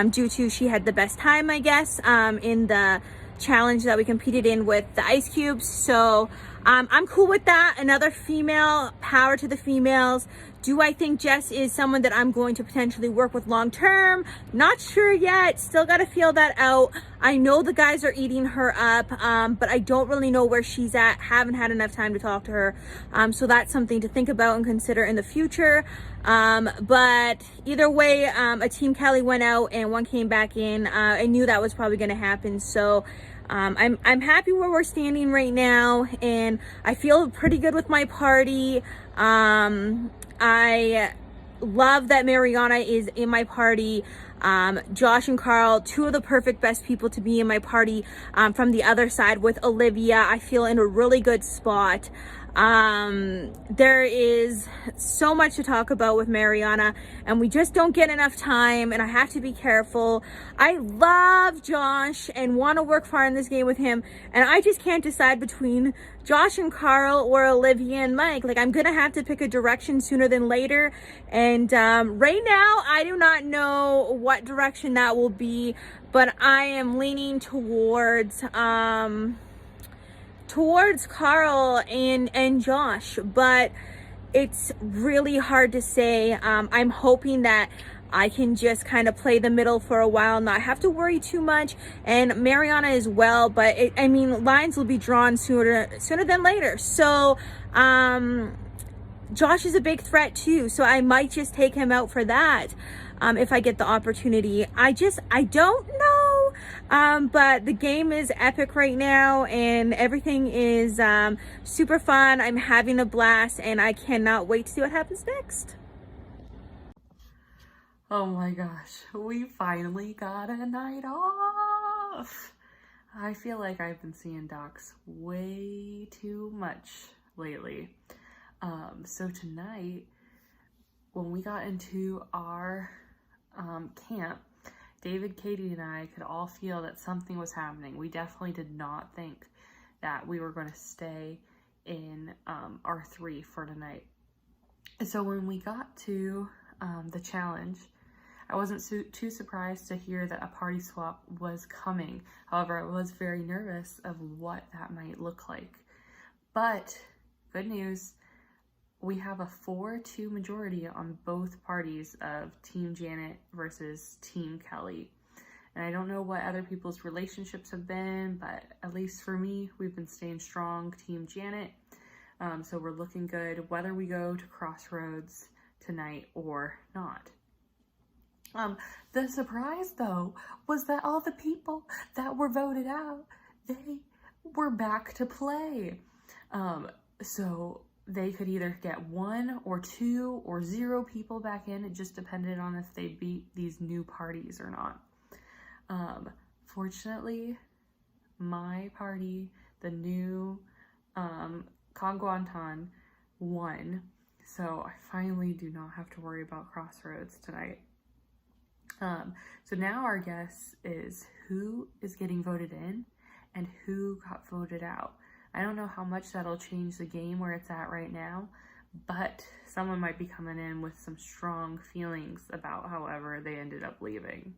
due to she had the best time, I guess, in the challenge that we competed in with the ice cubes. So I'm cool with that. Another female, power to the females. Do I think Jess is someone that I'm going to potentially work with long term? Not sure yet. Still got to feel that out. I know the guys are eating her up, but I don't really know where she's at. Haven't had enough time to talk to her. So that's something to think about and consider in the future. But either way, a Team Kelly went out and one came back in. I knew that was probably going to happen. So I'm happy where we're standing right now, and I feel pretty good with my party. I love that Mariana is in my party. Josh and Carl, 2 of the perfect best people to be in my party. From the other side with Olivia, I feel in a really good spot. There is so much to talk about with Mariana, and we just don't get enough time, and I have to be careful. I love Josh and want to work far in this game with him, and I just can't decide between Josh and Carl or Olivia and Mike. Like, I'm gonna have to pick a direction sooner than later, and right now I do not know what direction that will be, but I am leaning towards Carl and Josh, but it's really hard to say. I'm hoping that I can just kind of play the middle for a while, not have to worry too much, and Mariana as well. But I mean, lines will be drawn sooner than later. So Josh is a big threat too, so I might just take him out for that if I get the opportunity. I don't know. But the game is epic right now, and everything is super fun. I'm having a blast, and I cannot wait to see what happens next. Oh my gosh, we finally got a night off. I feel like I've been seeing docs way too much lately. So tonight, when we got into our camp, David, Katie, and I could all feel that something was happening. We definitely did not think that we were going to stay in R3 for tonight. So when we got to the challenge, I wasn't too surprised to hear that a party swap was coming. However, I was very nervous of what that might look like. But good news, we have a 4-2 majority on both parties of Team Janet versus Team Kelly. And I don't know what other people's relationships have been, but at least for me, we've been staying strong, Team Janet. So we're looking good whether we go to Crossroads tonight or not. The surprise though was that all the people that were voted out, they were back to play. So they could either get 1 or 2 or 0 people back in. It just depended on if they beat these new parties or not. Fortunately, my party, the new Kongwantan, won. So I finally do not have to worry about Crossroads tonight. So now our guess is who is getting voted in and who got voted out. I don't know how much that'll change the game where it's at right now, but someone might be coming in with some strong feelings about however they ended up leaving.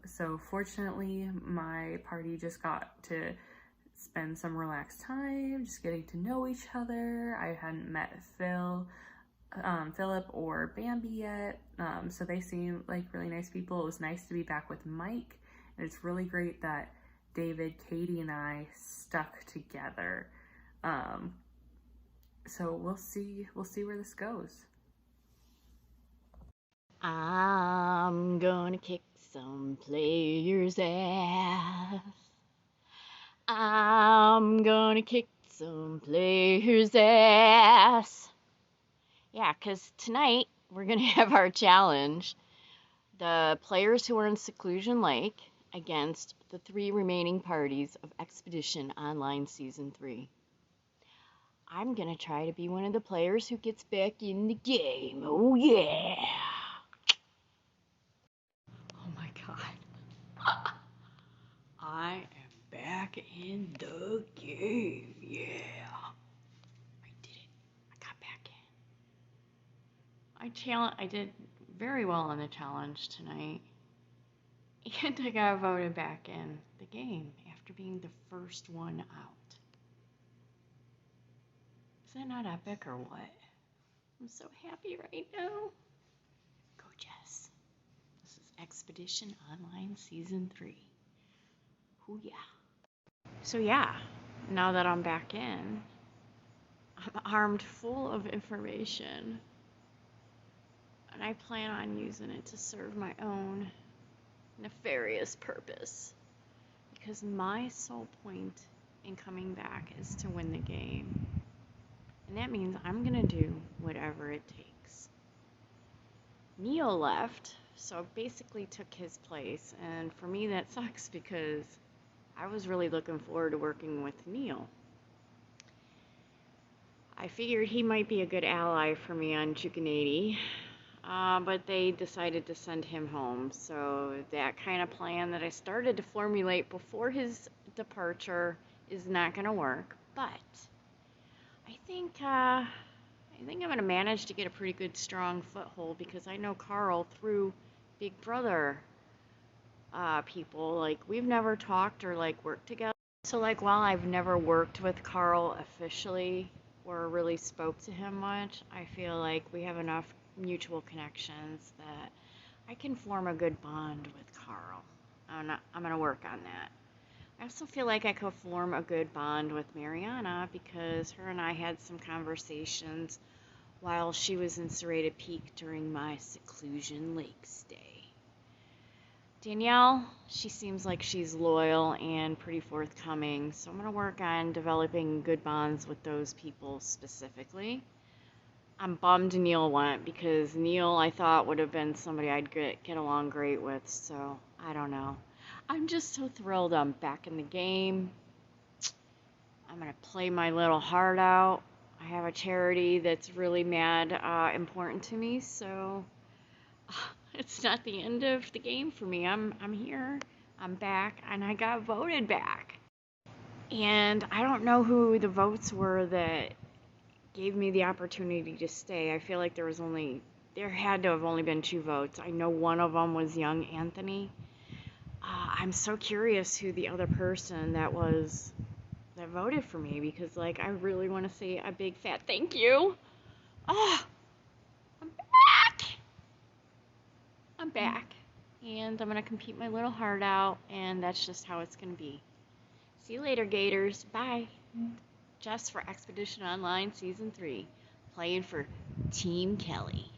So fortunately, my party just got to spend some relaxed time, just getting to know each other. I hadn't met Philip or Bambi yet, so they seem like really nice people. It was nice to be back with Mike, and it's really great that David, Katie, and I stuck together. So we'll see where this goes. I'm gonna kick some players' ass. I'm gonna kick some players' ass. Yeah, 'cause tonight we're gonna have our challenge. The players who are in Seclusion Lake against the 3 remaining parties of Expedition Online Season 3. I'm gonna try to be one of the players who gets back in the game. Oh yeah! Oh my god. I am back in the game. Yeah. I did it. I got back in. I did very well in the challenge tonight. And I got voted back in the game after being the first one out. Is that not epic or what? I'm so happy right now. Go Jess. This is Expedition Online Season 3. Hoo yeah. So yeah, now that I'm back in, I'm armed full of information. And I plan on using it to serve my own nefarious purpose. Because my sole point in coming back is to win the game. And that means I'm gonna do whatever it takes. Neil left, so I basically took his place. And for me that sucks because I was really looking forward to working with Neil. I figured he might be a good ally for me on Chukanady, but they decided to send him home. So that kind of plan that I started to formulate before his departure is not going to work. But I think I'm going to manage to get a pretty good, strong foothold because I know Carl through Big Brother people. Like, we've never talked or, like, worked together. So, like, while I've never worked with Carl officially or really spoke to him much, I feel like we have enough mutual connections that I can form a good bond with Carl. I'm going to work on that. I also feel like I could form a good bond with Mariana because her and I had some conversations while she was in Serrated Peak during my Seclusion Lake stay. Danielle, she seems like she's loyal and pretty forthcoming, so I'm going to work on developing good bonds with those people specifically. I'm bummed Neil went because Neil I thought would have been somebody I'd get along great with, so I don't know. I'm just so thrilled I'm back in the game. I'm going to play my little heart out. I have a charity that's really mad important to me, so it's not the end of the game for me. I'm here. I'm back, and I got voted back. And I don't know who the votes were that gave me the opportunity to stay. I feel like there had to have only been 2 votes. I know one of them was young Anthony. I'm so curious who the other person that voted for me, because like I really want to say a big fat thank you. Oh, I'm back. I'm back. And I'm going to compete my little heart out, and that's just how it's going to be. See you later, Gators. Bye. Just for Expedition Online Season 3. Playing for Team Kelly.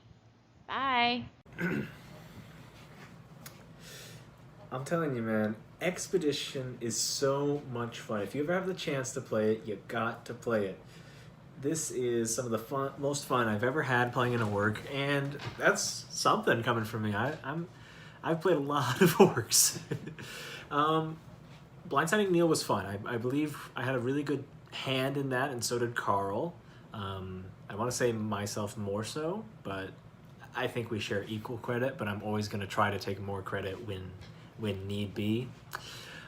Bye. I'm telling you, man, Expedition is so much fun. If you ever have the chance to play it, you got to play it. This is some of the most fun I've ever had playing in a work, and that's something coming from me. I've played a lot of orcs. Blindsiding Neil was fun. I believe I had a really good hand in that, and so did Carl. I want to say myself more so, but I think we share equal credit, but I'm always going to try to take more credit when need be.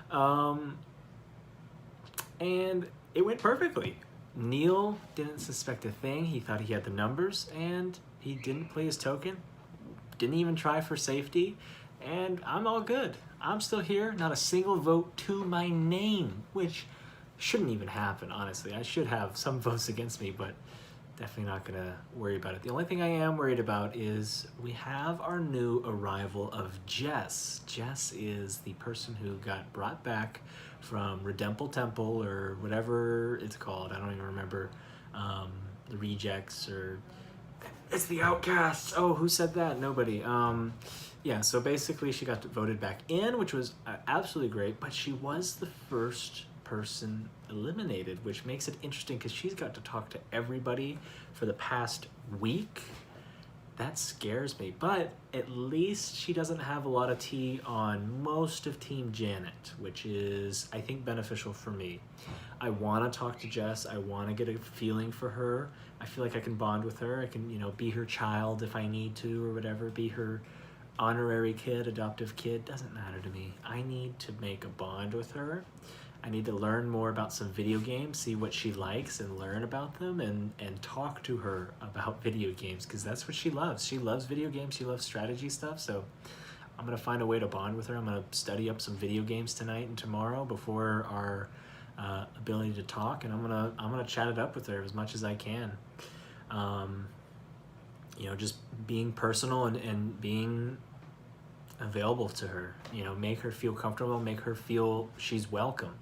And it went perfectly. Neil didn't suspect a thing. He thought he had the numbers, and he didn't play his token. Didn't even try for safety, and I'm all good. I'm still here, not a single vote to my name, which shouldn't even happen, honestly. I should have some votes against me, but definitely not gonna worry about it. The only thing I am worried about is we have our new arrival of Jess. Jess is the person who got brought back from Redemple Temple, or whatever it's called. I don't even remember. The rejects, or it's the outcasts. Oh, who said that? Nobody. Yeah, so basically she got voted back in, which was absolutely great, but she was the first person eliminated, which makes it interesting because she's got to talk to everybody for the past week. That scares me, but at least she doesn't have a lot of tea on most of Team Janet, which is, I think, beneficial for me. I want to talk to Jess. I want to get a feeling for her. I feel like I can bond with her. I can, be her child if I need to, or whatever, be her honorary kid, adoptive kid, doesn't matter to me. I need to make a bond with her. I need to learn more about some video games, see what she likes and learn about them, and talk to her about video games, because that's what she loves. She loves video games. She loves strategy stuff. So I'm going to find a way to bond with her. I'm going to study up some video games tonight and tomorrow before our ability to talk, and I'm gonna chat it up with her as much as I can. Just being personal and being available to her, make her feel comfortable, make her feel she's welcome,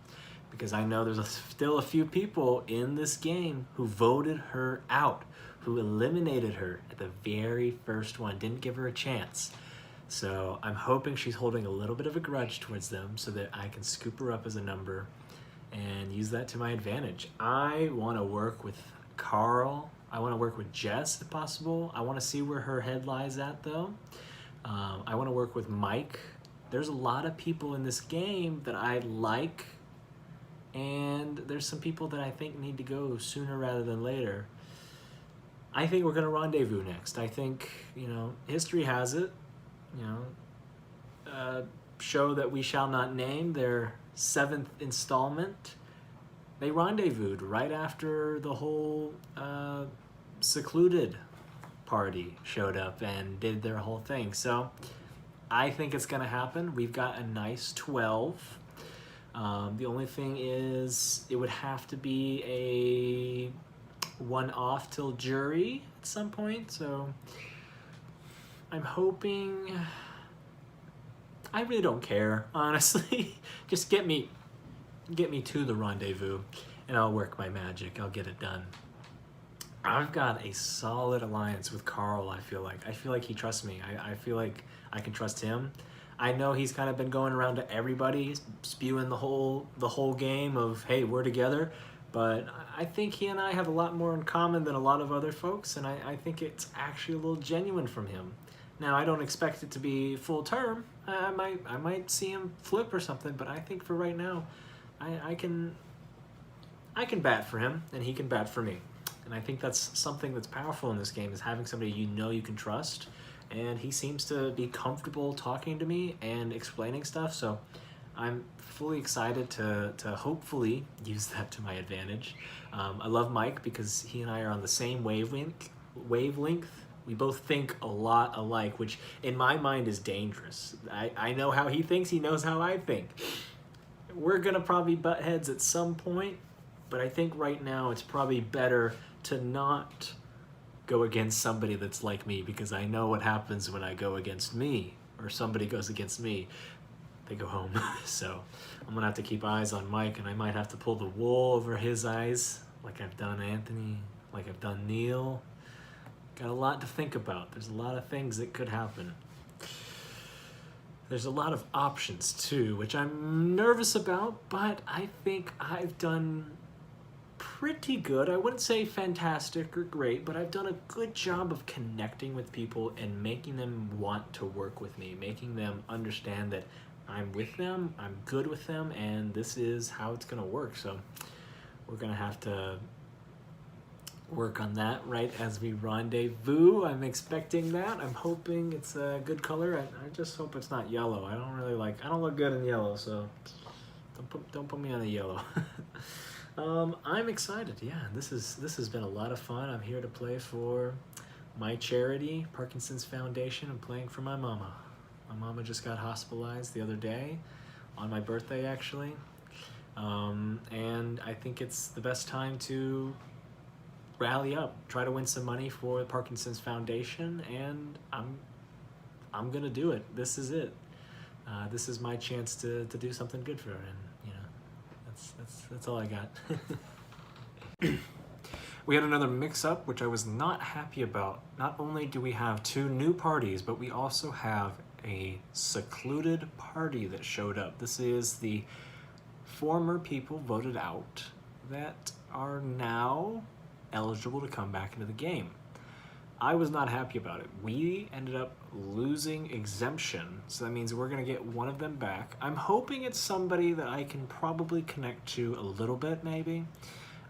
because I know there's still a few people in this game who voted her out, who eliminated her at the very first one, didn't give her a chance. So I'm hoping she's holding a little bit of a grudge towards them so that I can scoop her up as a number and use that to my advantage. I want to work with Carl. I want to work with Jess if possible. I want to see where her head lies at, though. I want to work with Mike. There's a lot of people in this game that I like, and there's some people that I think need to go sooner rather than later. I think we're going to rendezvous next. I think, history has it, show that we shall not name, their 7th installment, they rendezvoused right after the whole secluded party showed up and did their whole thing. So I think it's going to happen. We've got a nice 12. The only thing is it would have to be a one-off till jury at some point. So I'm hoping... I really don't care, honestly. Just get me to the rendezvous and I'll work my magic. I'll get it done. I've got a solid alliance with Carl, I feel like. I feel like he trusts me. I feel like I can trust him. I know he's kind of been going around to everybody, spewing the whole game of, hey, we're together. But I think he and I have a lot more in common than a lot of other folks, and I think it's actually a little genuine from him. Now, I don't expect it to be full term. I might see him flip or something, but I think for right now, I can bat for him, and he can bat for me. And I think that's something that's powerful in this game, is having somebody you know you can trust. And he seems to be comfortable talking to me and explaining stuff, so I'm fully excited to hopefully use that to my advantage. I love Mike because he and I are on the same wavelength. We both think a lot alike, which in my mind is dangerous. I know how he thinks, he knows how I think. We're gonna probably butt heads at some point, but I think right now it's probably better to not go against somebody that's like me, because I know what happens when I go against me, or somebody goes against me. They go home. So I'm gonna have to keep eyes on Mike, and I might have to pull the wool over his eyes, like I've done Anthony, like I've done Neil. Got a lot to think about. There's a lot of things that could happen. There's a lot of options too, which I'm nervous about, but I think I've done pretty good. I wouldn't say fantastic or great, but I've done a good job of connecting with people and making them want to work with me, making them understand that I'm with them, I'm good with them, and this is how it's gonna work. So we're gonna have to work on that right as we rendezvous. I'm expecting that. I'm hoping it's a good color. I just hope it's not yellow. I don't look good in yellow, so don't put me on a yellow. I'm excited. Yeah, this has been a lot of fun. I'm here to play for my charity, Parkinson's Foundation. I'm playing for my mama. My mama just got hospitalized the other day, on my birthday actually. And I think it's the best time to rally up, try to win some money for the Parkinson's Foundation, and I'm gonna do it. This is it. This is my chance to do something good for her, and you know, that's all I got. We had another mix-up, which I was not happy about. Not only do we have 2 new parties, but we also have a secluded party that showed up. This is the former people voted out that are now eligible to come back into the game. I was not happy about it. We ended up losing exemption, so that means we're gonna get one of them back. I'm hoping it's somebody that I can probably connect to a little bit, maybe.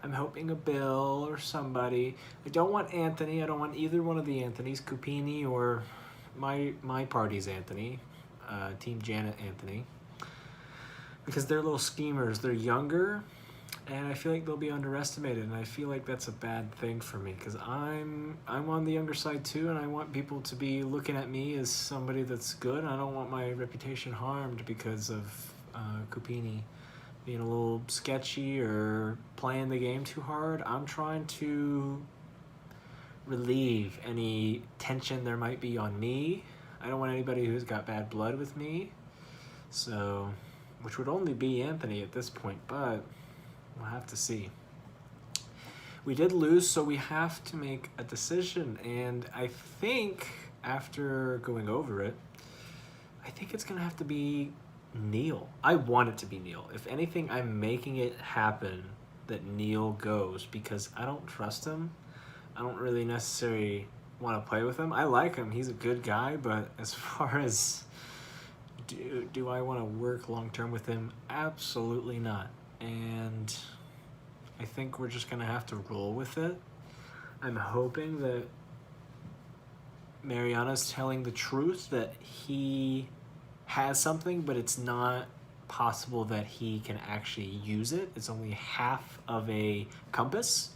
I'm hoping a Bill or somebody. I don't want Anthony. I don't want either one of the Anthonys, Cupini or my party's Anthony, Team Janet Anthony, because they're little schemers. They're younger, and I feel like they'll be underestimated, and I feel like that's a bad thing for me, because I'm on the younger side too, and I want people to be looking at me as somebody that's good. I don't want my reputation harmed because of Cupini being a little sketchy or playing the game too hard. I'm trying to relieve any tension there might be on me. I don't want anybody who's got bad blood with me, so, which would only be Anthony at this point, but we'll have to see. We did lose, so we have to make a decision, and I think after going over it, I think it's gonna have to be Neil. I want it to be Neil. If anything, I'm making it happen that Neil goes, because I don't trust him. I don't really necessarily want to play with him. I like him. He's a good guy, but as far as do I want to work long term with him? Absolutely not. And I think we're just going to have to roll with it. I'm hoping that Mariana's telling the truth, that he has something, but it's not possible that he can actually use it. It's only half of a compass,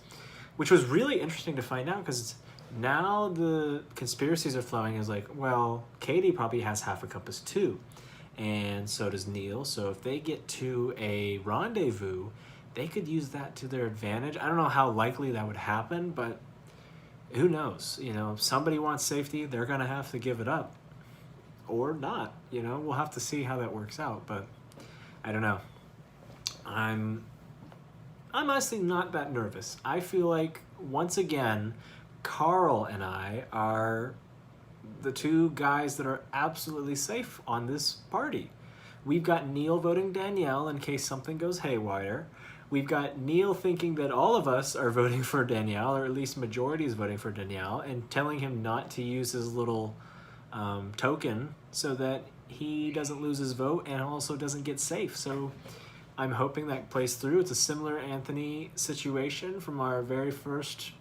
which was really interesting to find out, because now the conspiracies are flowing as like, well, Katie probably has half a compass too, and so does Neil. So if they get to a rendezvous, they could use that to their advantage. I don't know how likely that would happen, but who knows? You know, if somebody wants safety, they're gonna have to give it up, or not. You know, we'll have to see how that works out, but I don't know. I'm honestly not that nervous. I feel like, once again, Carl and I are the two guys that are absolutely safe on this party. We've got Neil voting Danielle in case something goes haywire. We've got Neil thinking that all of us are voting for Danielle, or at least majority is voting for Danielle, and telling him not to use his little token so that he doesn't lose his vote and also doesn't get safe. So I'm hoping that plays through. It's a similar Anthony situation from our very first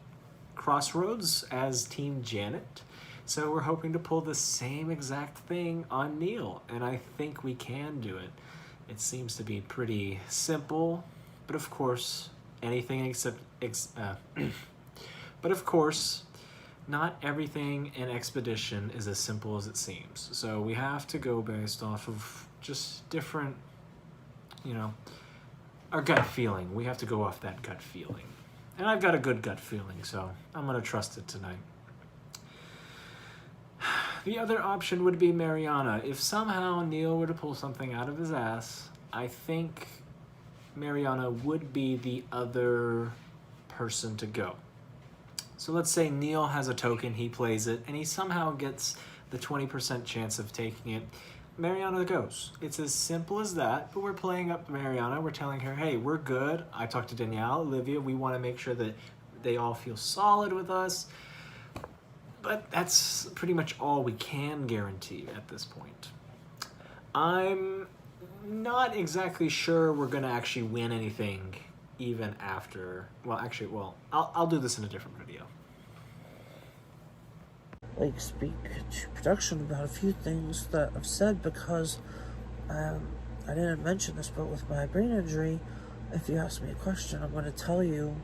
Crossroads as Team Janet. So we're hoping to pull the same exact thing on Neil, and I think we can do it. It seems to be pretty simple, but of course, anything but of course, not everything in Expedition is as simple as it seems. So we have to go based off of just different, our gut feeling. We have to go off that gut feeling. And I've got a good gut feeling, so I'm going to trust it tonight. The other option would be Mariana. If somehow Neil were to pull something out of his ass, I think Mariana would be the other person to go. So let's say Neil has a token, he plays it, and he somehow gets the 20% chance of taking it. Mariana goes. It's as simple as that, but we're playing up Mariana. We're telling her, hey, we're good. I talked to Danielle, Olivia. We want to make sure that they all feel solid with us. But that's pretty much all we can guarantee at this point. I'm not exactly sure we're going to actually win anything even after... I'll do this in a different video. Speak to production about a few things that I've said, because I didn't mention this, but with my brain injury, if you ask me a question, I'm going to tell you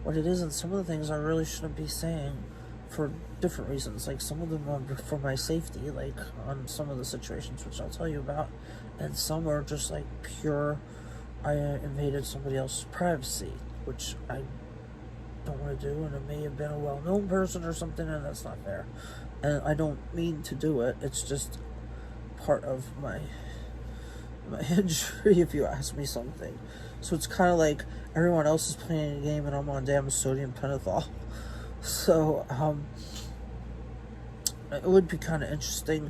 what it is, and some of the things I really shouldn't be saying for different reasons. Some of them are for my safety, on some of the situations, which I'll tell you about, and some are just pure, I invaded somebody else's privacy, which I don't want to do, and it may have been a well-known person or something, and that's not fair. And I don't mean to do it. It's just part of my injury, if you ask me something. So it's kind of like everyone else is playing a game and I'm on damn sodium pentothal. So it would be kind of interesting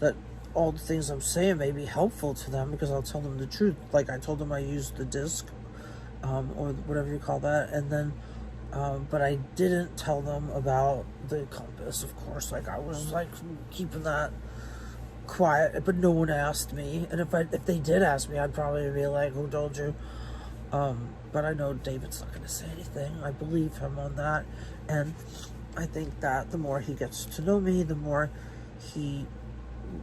that all the things I'm saying may be helpful to them, because I'll tell them the truth. I told them I used the disc, or whatever you call that, and then but I didn't tell them about the compass, of course. I was keeping that quiet, but no one asked me. And if they did ask me, I'd probably be like, who told you? But I know David's not going to say anything. I believe him on that. And I think that the more he gets to know me, the more he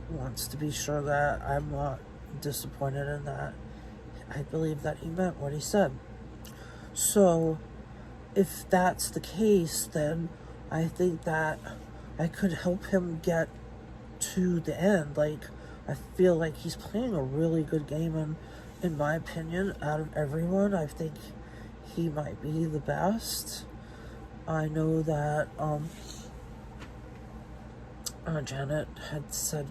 wants to be sure that I'm not disappointed in that. I believe that he meant what he said. So if that's the case, then I think that I could help him get to the end. I feel like he's playing a really good game, and in my opinion, out of everyone, I think he might be the best. I know that Janet had said,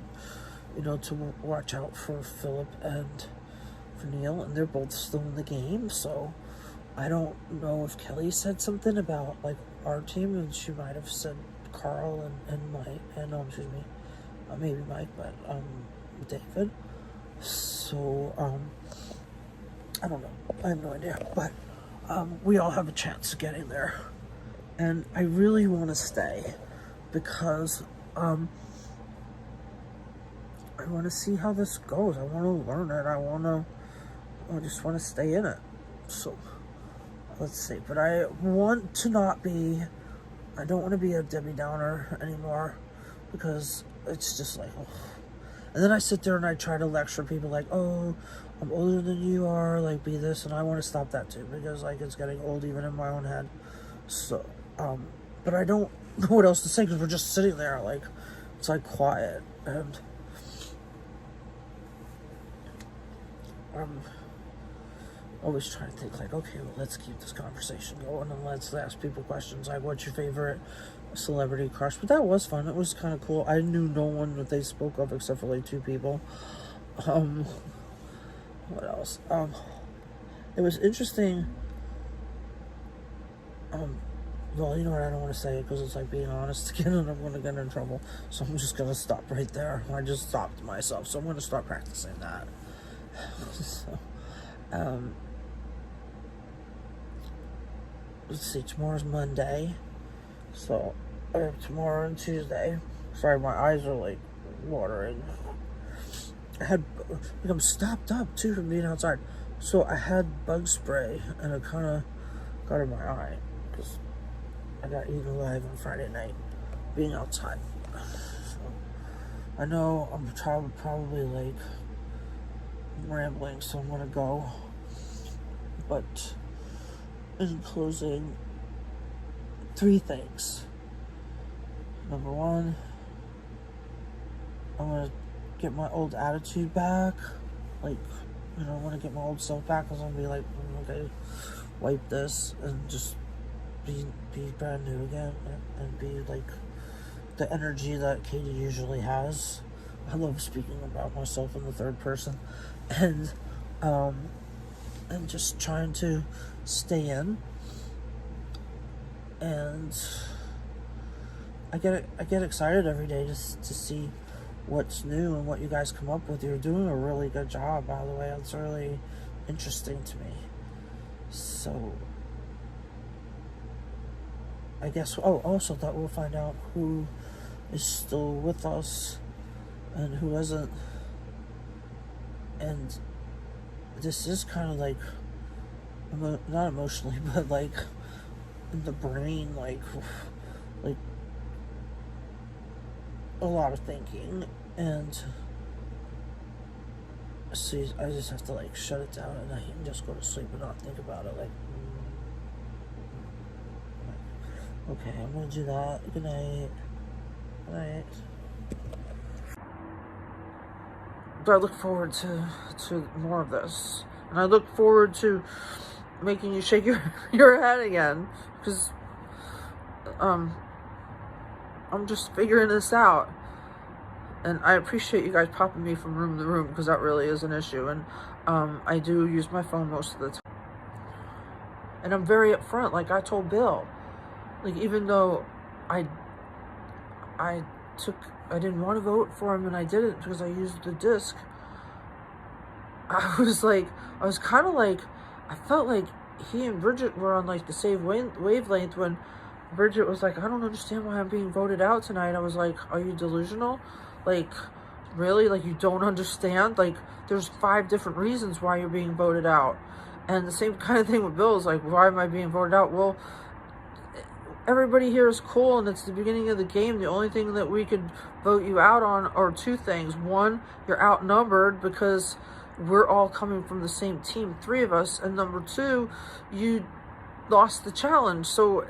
to watch out for Philip and for Neil, and they're both still in the game, so I don't know if Kelly said something about our team, and she might have said Carl and Mike, and maybe Mike, but David. So I don't know. I have no idea, but we all have a chance of getting there, and I really want to stay because I want to see how this goes. I want to learn it. I just want to stay in it. So let's see. But I want to not be. I don't want to be a Debbie Downer anymore, because it's just oh. And then I sit there and I try to lecture people oh, I'm older than you are, be this, and I want to stop that too, because it's getting old even in my own head. So, but I don't know what else to say, because we're just sitting there it's quiet, and I'm always trying to think okay, well, let's keep this conversation going, and let's ask people questions what's your favorite celebrity crush? But that was fun. It was kind of cool. I knew no one that they spoke of except for 2 people. What else? It was interesting well, you know what, I don't want to say it because it's like being honest again and I'm going to get in trouble. So I'm just going to stop right there. I just stopped myself. So I'm going to start practicing that. So, let's see, tomorrow's Monday. So, I have tomorrow and Tuesday. Sorry, my eyes are like watering. I'm stopped up too from being outside. So I had bug spray and it kind of got in my eye because I got eaten alive on Friday night being outside. So I know I'm probably like rambling, so I'm gonna go. But in closing, 3 things. Number 1, I'm gonna get my old attitude back. Like, you know, I want to get my old self back because I'm gonna be like, okay, wipe this and just be brand new again and be like the energy that Katie usually has. I love speaking about myself in the third person, and just trying to stay in. And I get excited every day to see what's new and what you guys come up with. You're doing a really good job, by the way. It's really interesting to me. So I guess, also that we'll find out who is still with us and who isn't. And this is kind of like, not emotionally, but like in the brain, like a lot of thinking. And see, I just have to like shut it down and I can just go to sleep and not think about it. Like, okay, I'm gonna do that. Good night. Good night. But I look forward to more of this, and I look forward to making you shake your head again, because I'm just figuring this out. And I appreciate you guys popping me from room to room, because that really is an issue. And I do use my phone most of the time. And I'm very upfront. Like I told Bill, like even though I didn't want to vote for him and I didn't because I used the disc, I felt like he and Bridget were on like the same wavelength when Bridget was like, I don't understand why I'm being voted out tonight. I was like, are you delusional? Like, really? Like, you don't understand? Like, there's 5 different reasons why you're being voted out. And the same kind of thing with Bill is like, why am I being voted out? Well, everybody here is cool and it's the beginning of the game. The only thing that we could vote you out on are 2 things. 1, you're outnumbered because we're all coming from the same team, 3 of us. And number 2, you lost the challenge. So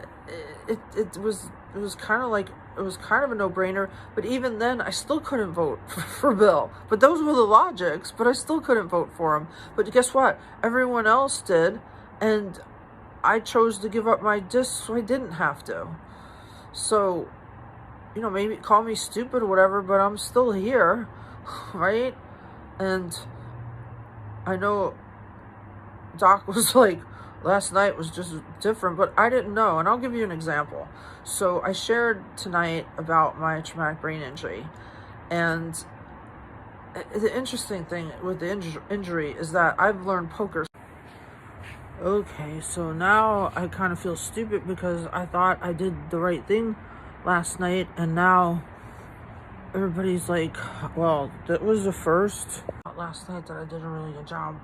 it was kind of like, it was kind of a no-brainer, but even then I still couldn't vote for Bill. But those were the logics, but I still couldn't vote for him. But guess what? Everyone else did, and I chose to give up my disc so I didn't have to. So, you know, maybe call me stupid or whatever, but I'm still here, right? And I know Doc was like, last night was just different, but I didn't know. And I'll give you an example. So I shared tonight about my traumatic brain injury. And the interesting thing with the injury is that I've learned poker. Okay, so now I kind of feel stupid because I thought I did the right thing last night. And now everybody's like, well, that was the first last night that I did a really good job.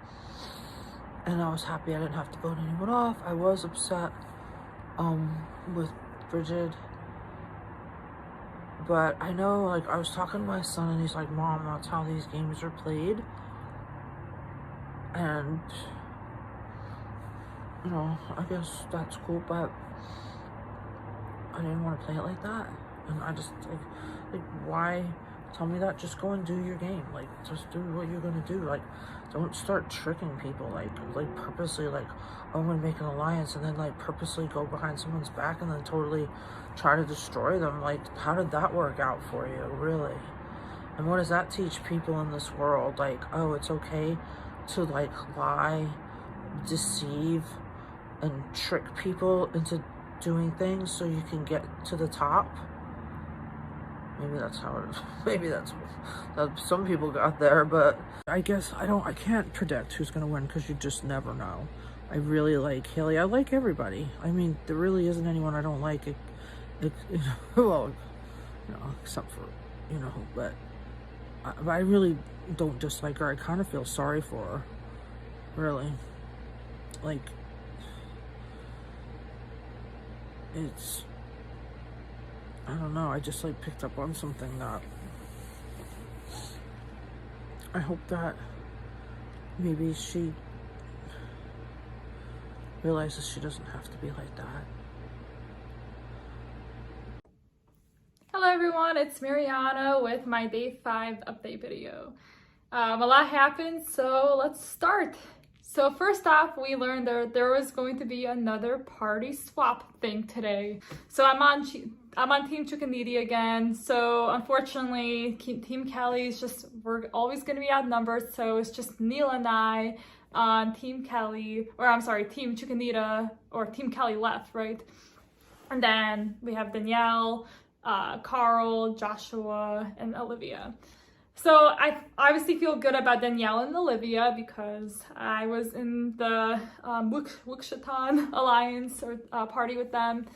And I was happy I didn't have to vote anyone off. I was upset with Bridget. But I know, like, I was talking to my son and he's like, Mom, that's how these games are played. And, you know, I guess that's cool, but I didn't want to play it like that. And I just, like why tell me that? Just go and do your game. Like, just do what you're going to do. Like, don't start tricking people, like purposely, like, oh, I'm gonna make an alliance, and then like purposely go behind someone's back and then totally try to destroy them. Like, how did that work out for you, really? And what does that teach people in this world? Like, oh, it's okay to like lie, deceive, and trick people into doing things so you can get to the top. Maybe that's how it is. Maybe that's some people got there, but I guess I can't predict who's gonna win because you just never know. I really like Haley. I like everybody. I mean, there really isn't anyone I don't like. Well, except for, but I really don't dislike her. I kind of feel sorry for her. Really. Like, it's, I don't know, I just like picked up on something that I hope that maybe she realizes she doesn't have to be like that. Hello everyone, it's Mariana with my day 5 update video. A lot happened, so let's start. So first off, we learned there was going to be another party swap thing today. So I'm on Team Chukanidi again. So unfortunately, Team Kelly's we're always going to be outnumbered. So it's just Neil and I on Team Kelly, or I'm sorry, Team Chukanita, or Team Kelly left, right? And then we have Danielle, Carl, Joshua, and Olivia. So I obviously feel good about Danielle and Olivia because I was in the Wukshatan Alliance or party with them.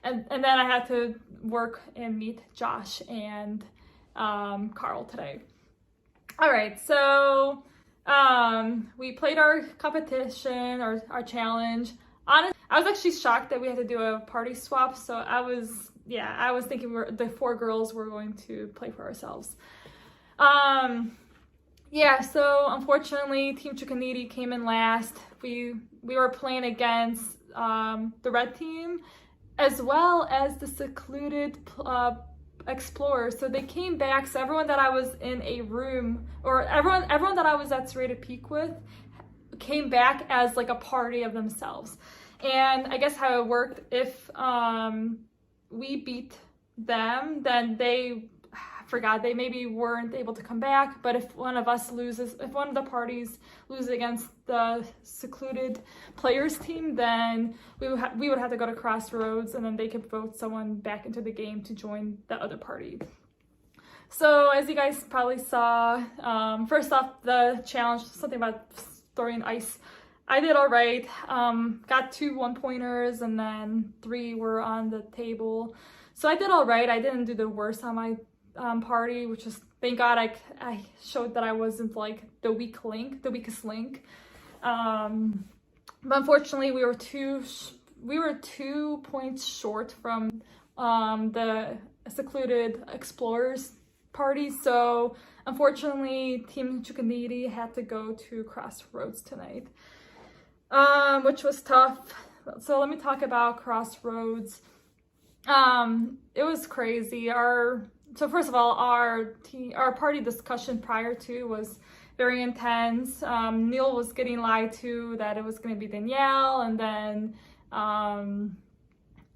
And then I had to work and meet Josh and Carl today. All right, so we played our competition or our challenge. Honestly, I was actually shocked that we had to do a party swap. So I was thinking the 4 girls were going to play for ourselves. So unfortunately, Team Chukanidi came in last. We were playing against the red team as well as the secluded explorers. So they came back. So everyone that I was in a room, or everyone that I was at Serrated Peak with, came back as like a party of themselves. And I guess how it worked, if we beat them, then they maybe weren't able to come back. But if one of the parties loses against the secluded players team, then we would have to go to Crossroads, and then they could vote someone back into the game to join the other party. So as you guys probably saw, first off, the challenge, something about throwing ice, I did all right. Got 2 1-pointers, and then 3 were on the table. So I did all right. I didn't do the worst on my party, which is, thank God, I showed that I wasn't like the weakest link. But unfortunately, we were 2 points short from the secluded explorers party. So unfortunately, Team Chukanidi had to go to Crossroads tonight, which was tough. So let me talk about Crossroads. It was crazy. So first of all, our party discussion prior to was very intense. Neil was getting lied to that it was going to be Danielle, and then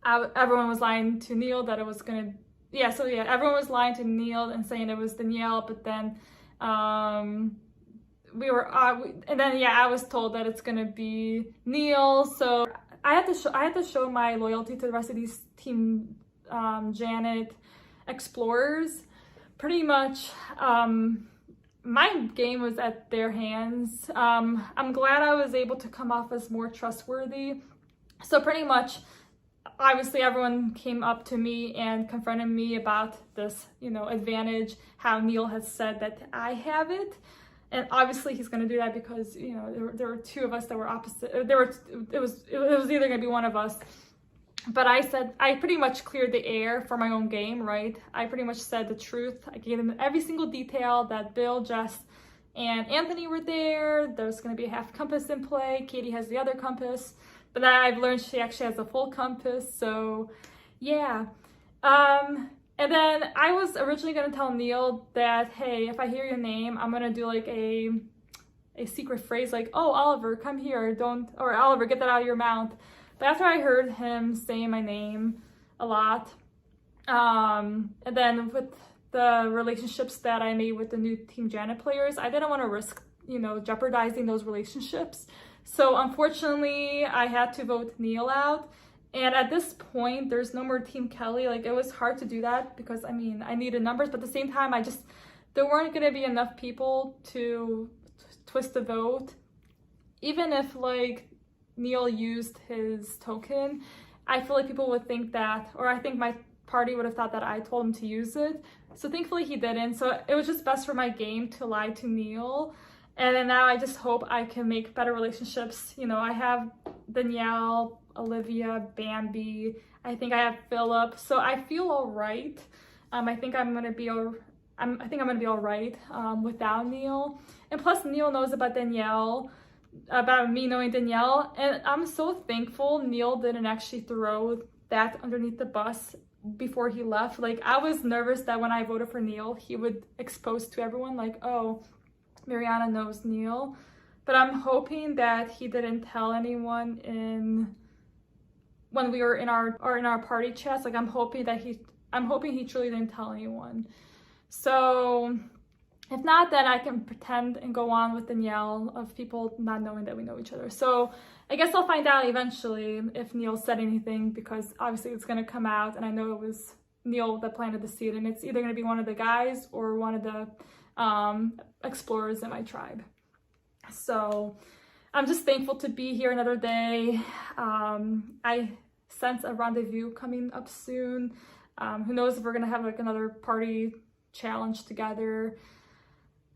everyone was lying to Neil that it was going to, everyone was lying to Neil and saying it was Danielle, but then I was told that it's going to be Neil. So I had to show my loyalty to the rest of these Team Janet explorers. Pretty much my game was at their hands. I'm glad I was able to come off as more trustworthy. So pretty much, obviously everyone came up to me and confronted me about this, advantage, how Neil has said that I have it. And obviously he's going to do that because, there were 2 of us that were opposite. It was either going to be one of us. But I said, I pretty much cleared the air for my own game, right? I pretty much said the truth. I gave them every single detail that Bill, Jess, and Anthony were there. There's going to be a half compass in play. Katie has the other compass. But then I've learned she actually has a full compass. So, yeah. And then I was originally going to tell Neil that, hey, if I hear your name, I'm going to do like a secret phrase like, oh, Oliver, come here. Or Oliver, get that out of your mouth. But after I heard him saying my name a lot, and then with the relationships that I made with the new Team Janet players, I didn't want to risk, jeopardizing those relationships. So unfortunately, I had to vote Neil out. And at this point, there's no more Team Kelly. Like, it was hard to do that because, I mean, I needed numbers, but at the same time, there weren't going to be enough people to twist the vote. Even if, like, Neil used his token, I feel like people would think that, or I think my party would have thought that I told him to use it. So thankfully he didn't. So it was just best for my game to lie to Neil. And then now I just hope I can make better relationships. You know, I have Danielle, Olivia, Bambi. I think I have Philip. So I feel all right. I think I'm gonna be all right without Neil. And plus Neil knows about Danielle, about me knowing Danielle. And I'm so thankful Neil didn't actually throw that underneath the bus before he left. Like, I was nervous that when I voted for Neil, he would expose to everyone like, oh, Mariana knows Neil. But I'm hoping that he didn't tell anyone when we were in our party chats. Like, I'm hoping he truly didn't tell anyone. So if not, then I can pretend and go on with Danielle of people not knowing that we know each other. So I guess I'll find out eventually if Neil said anything, because obviously it's going to come out, and I know it was Neil that planted the seed, and it's either going to be one of the guys or one of the explorers in my tribe. So I'm just thankful to be here another day. I sense a rendezvous coming up soon. Who knows if we're going to have like another party challenge together.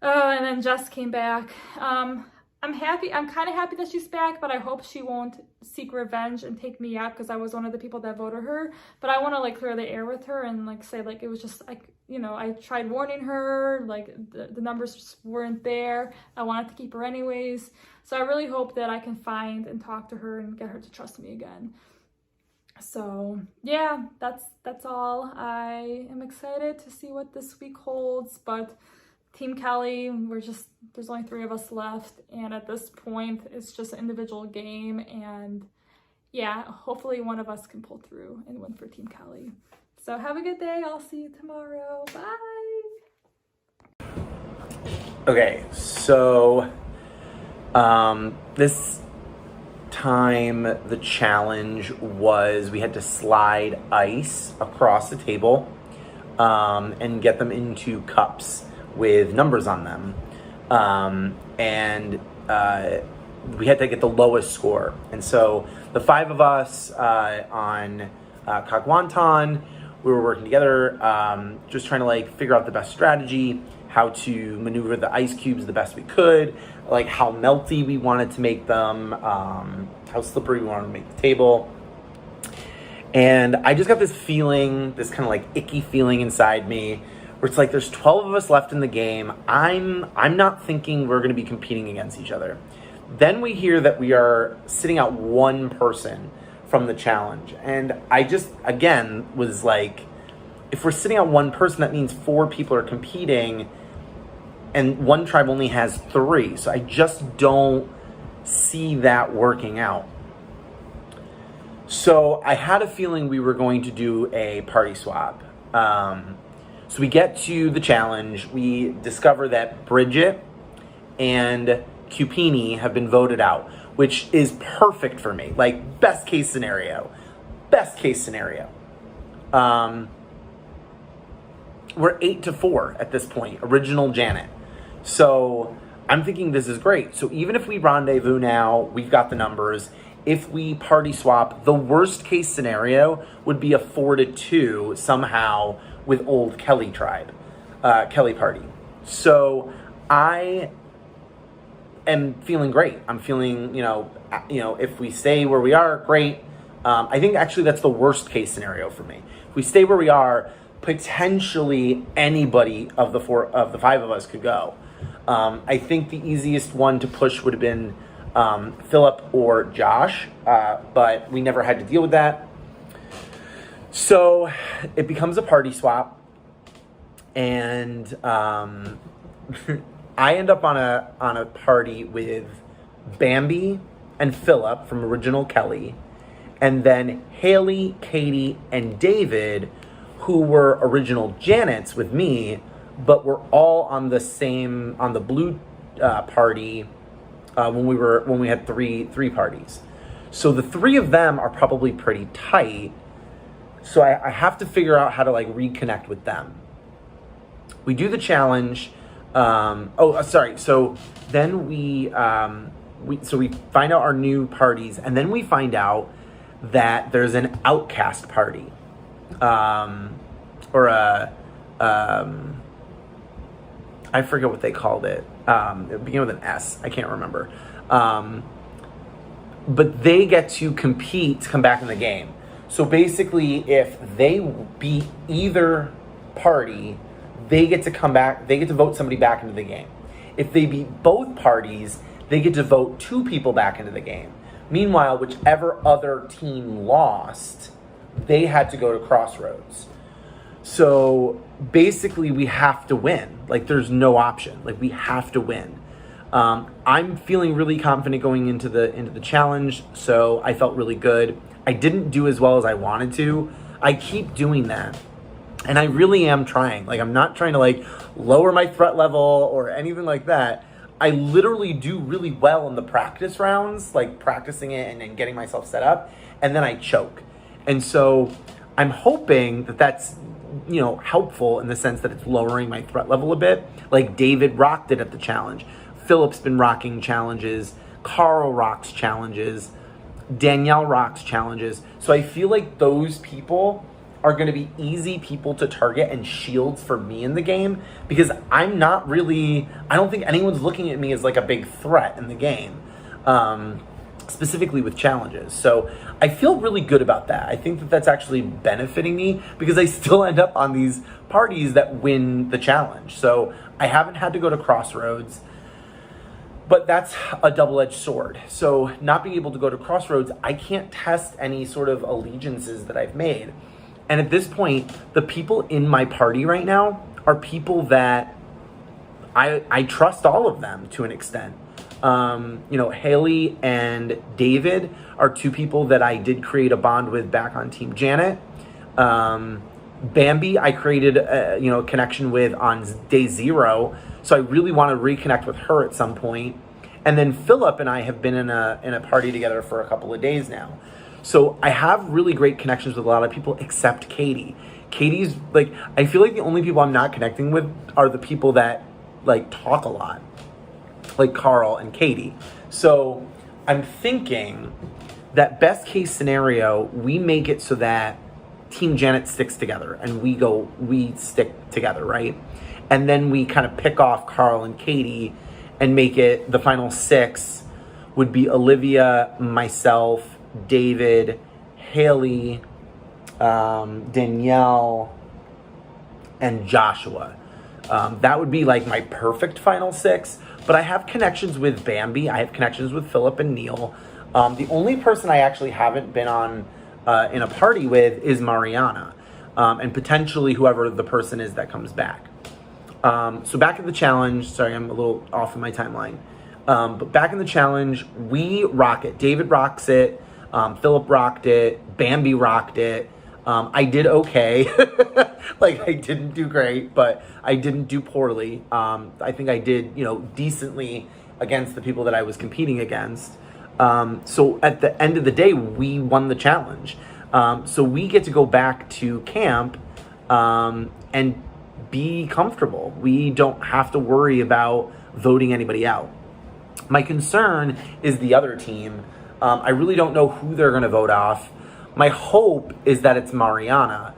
And then Jess came back. I'm kind of happy that she's back, but I hope she won't seek revenge and take me out because I was one of the people that voted her. But I want to like clear the air with her and like say like it was just like, you know, I tried warning her, like the numbers just weren't there. I wanted to keep her anyways. So I really hope that I can find and talk to her and get her to trust me again. So yeah, that's all. I am excited to see what this week holds, but Team Kelly, there's only 3 of us left, and at this point it's just an individual game, and yeah, hopefully one of us can pull through and win for Team Kelly. So have a good day. I'll see you tomorrow. Bye. Okay, so this time the challenge was we had to slide ice across the table and get them into cups with numbers on them, and we had to get the lowest score. And so the 5 of us on Kagwantan, we were working together, just trying to like figure out the best strategy, how to maneuver the ice cubes the best we could, like how melty we wanted to make them, how slippery we wanted to make the table. And I just got this feeling, this kind of like icky feeling inside me, where it's like there's 12 of us left in the game. I'm not thinking we're going to be competing against each other. Then we hear that we are sitting out one person from the challenge. And I just, again, was like, if we're sitting out one person, that means 4 people are competing, and one tribe only has 3. So I just don't see that working out. So I had a feeling we were going to do a party swap. So we get to the challenge, we discover that Bridget and Cupini have been voted out, which is perfect for me. Like, best case scenario. We're 8-4 at this point, original Janet. So I'm thinking this is great. So even if we rendezvous now, we've got the numbers. If we party swap, the worst case scenario would be a 4-2 somehow with old Kelly tribe, Kelly party. So I am feeling great. I'm feeling, you know, if we stay where we are, great. I think actually that's the worst case scenario for me. If we stay where we are, potentially anybody of the 5 of us could go. I think the easiest one to push would have been Philip or Josh, but we never had to deal with that. So it becomes a party swap, and I end up on a party with Bambi and Philip from original Kelly, and then Haley, Katie, and David, who were original Janets with me, but were all on the blue party when we had three parties. So the three of them are probably pretty tight. So I have to figure out how to like reconnect with them. We do the challenge. So then we find out our new parties, and then we find out that there's an outcast party, I forget what they called it. It began with an S. I can't remember. But they get to compete to come back in the game. So basically, if they beat either party, they get to come back. They get to vote somebody back into the game. If they beat both parties, they get to vote 2 people back into the game. Meanwhile, whichever other team lost, they had to go to Crossroads. So basically, we have to win. Like, there's no option. Like, we have to win. I'm feeling really confident going into the challenge, so I felt really good. I didn't do as well as I wanted to. I keep doing that, and I really am trying. Like, I'm not trying to like lower my threat level or anything like that. I literally do really well in the practice rounds, like practicing it and getting myself set up, and then I choke. And so I'm hoping that that's, you know, helpful in the sense that it's lowering my threat level a bit. Like David rocked it at the challenge. Philip's been rocking challenges. Carl rocks challenges. Danielle rocks challenges. So I feel like those people are going to be easy people to target and shields for me in the game, because I don't think anyone's looking at me as like a big threat in the game, specifically with challenges. So I feel really good about that. I think that that's actually benefiting me because I still end up on these parties that win the challenge. So I haven't had to go to Crossroads, but that's a double-edged sword. So not being able to go to Crossroads, I can't test any sort of allegiances that I've made. And at this point, the people in my party right now are people that I trust all of them to an extent. Haley and David are 2 people that I did create a bond with back on Team Janet. Bambi, I created a connection with on day 0. So I really want to reconnect with her at some point. And then Philip and I have been in a party together for a couple of days now. So I have really great connections with a lot of people except Katie. Katie's like, I feel like the only people I'm not connecting with are the people that like talk a lot, like Carl and Katie. So I'm thinking that best case scenario, we make it so that Team Janet sticks together and we stick together, right? And then we kind of pick off Carl and Katie and make it the final 6 would be Olivia, myself, David, Haley, Danielle, and Joshua. That would be like my perfect final 6. But I have connections with Bambi. I have connections with Philip and Neil. The only person I actually haven't been on in a party with is Mariana, and potentially whoever the person is that comes back. So back at the challenge, sorry, I'm a little off in my timeline. But back in the challenge, we rock it. David rocks it. Philip rocked it. Bambi rocked it. I did okay. Like, I didn't do great, but I didn't do poorly. I think I did, decently against the people that I was competing against. So at the end of the day, we won the challenge. So we get to go back to camp and be comfortable. We don't have to worry about voting anybody out. My concern is the other team. I really don't know who they're going to vote off. My hope is that it's Mariana.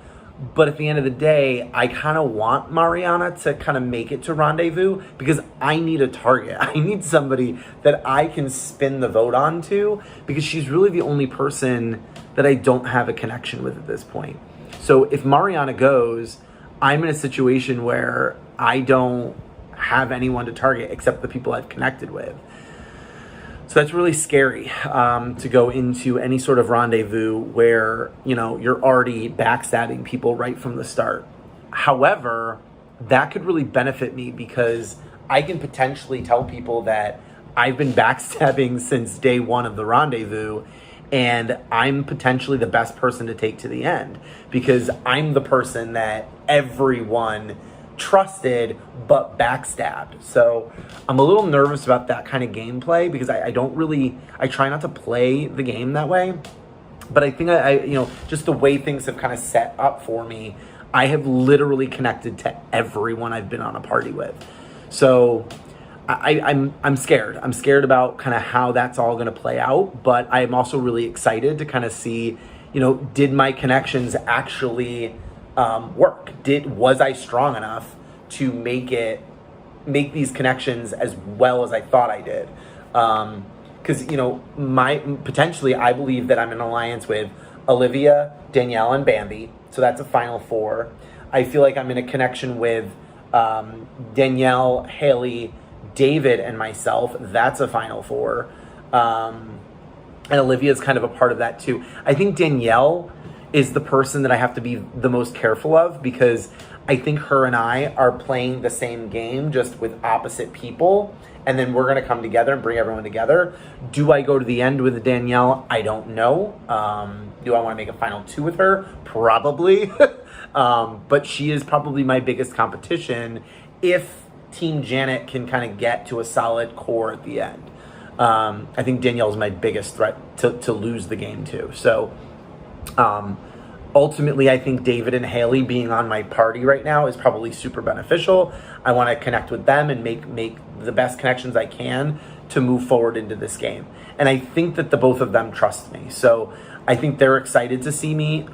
But at the end of the day, I kind of want Mariana to kind of make it to Rendezvous because I need a target. I need somebody that I can spin the vote on to because she's really the only person that I don't have a connection with at this point. So if Mariana goes, I'm in a situation where I don't have anyone to target except the people I've connected with. So that's really scary to go into any sort of rendezvous where, you're already backstabbing people right from the start. However, that could really benefit me because I can potentially tell people that I've been backstabbing since day 1 of the rendezvous and I'm potentially the best person to take to the end because I'm the person that everyone trusted but backstabbed. So I'm a little nervous about that kind of gameplay because I try not to play the game that way. But I think just the way things have kind of set up for me, I have literally connected to everyone I've been on a party with. So I'm scared. I'm scared about kind of how that's all going to play out. But I'm also really excited to kind of see, did my connections actually work? Was I strong enough to make these connections as well as I thought I did? Because potentially I believe that I'm in an alliance with Olivia, Danielle, and Bambi, so that's a final 4. I feel like I'm in a connection with Danielle, Haley, David, and myself. That's a final 4. And Olivia's kind of a part of that too. I think Danielle is the person that I have to be the most careful of because I think her and I are playing the same game just with opposite people. And then we're going to come together and bring everyone together. Do I go to the end with Danielle? I don't know. Do I want to make a final 2 with her? Probably. But she is probably my biggest competition if Team Janet can kind of get to a solid core at the end. I think Danielle's my biggest threat to lose the game too. So ultimately, I think David and Haley being on my party right now is probably super beneficial. I want to connect with them and make the best connections I can to move forward into this game. And I think that the both of them trust me. So I think they're excited to see me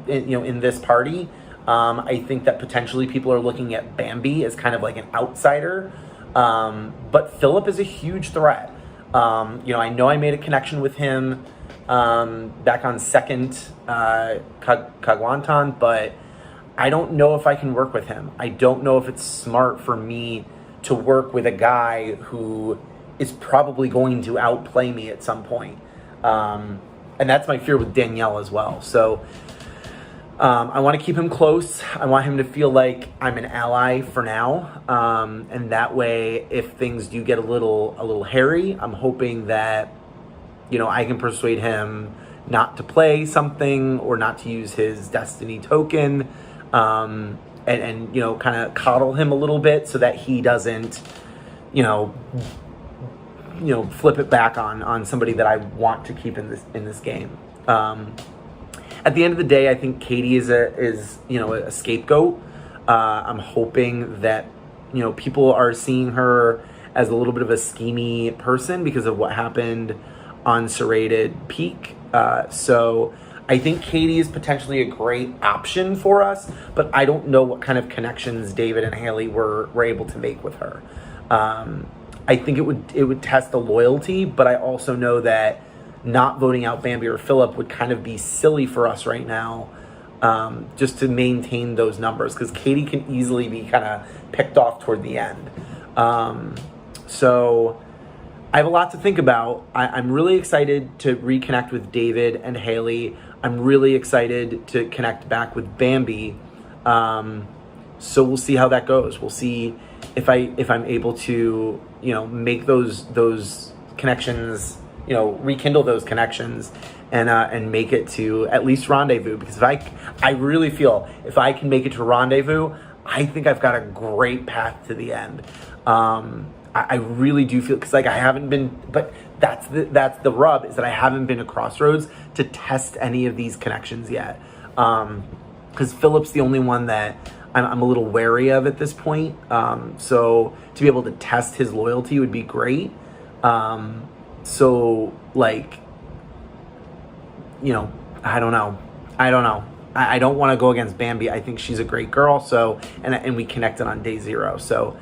in this party. I think that potentially people are looking at Bambi as kind of like an outsider. But Philip is a huge threat. I know I made a connection with him back on second Kagwantan, but I don't know if I can work with him. I don't know if it's smart for me to work with a guy who is probably going to outplay me at some point. And that's my fear with Danielle as well. So I want to keep him close. I want him to feel like I'm an ally for now. And that way, if things do get a little hairy, I'm hoping that, I can persuade him not to play something or not to use his destiny token. And kind of coddle him a little bit so that he doesn't, flip it back on somebody that I want to keep in this game. At the end of the day, I think Katie is a scapegoat. I'm hoping that, people are seeing her as a little bit of a schemy person because of what happened on Serrated Peak. So I think Katie is potentially a great option for us, but I don't know what kind of connections David and Haley were able to make with her. I think it would test the loyalty, but I also know that not voting out Bambi or Philip would kind of be silly for us right now, just to maintain those numbers, because Katie can easily be kind of picked off toward the end. So I have a lot to think about. I'm really excited to reconnect with David and Haley. I'm really excited to connect back with Bambi. So we'll see how that goes. We'll see if I'm able to, make those connections, rekindle those connections and make it to at least Rendezvous. Because I really feel if I can make it to Rendezvous, I think I've got a great path to the end. I really do feel, because I haven't been, but that's the rub, is that I haven't been to Crossroads to test any of these connections yet. Because Philip's the only one that I'm a little wary of at this point. So to be able to test his loyalty would be great. So like, I don't know. I don't want to go against Bambi. I think she's a great girl. So, and we connected on day 0. So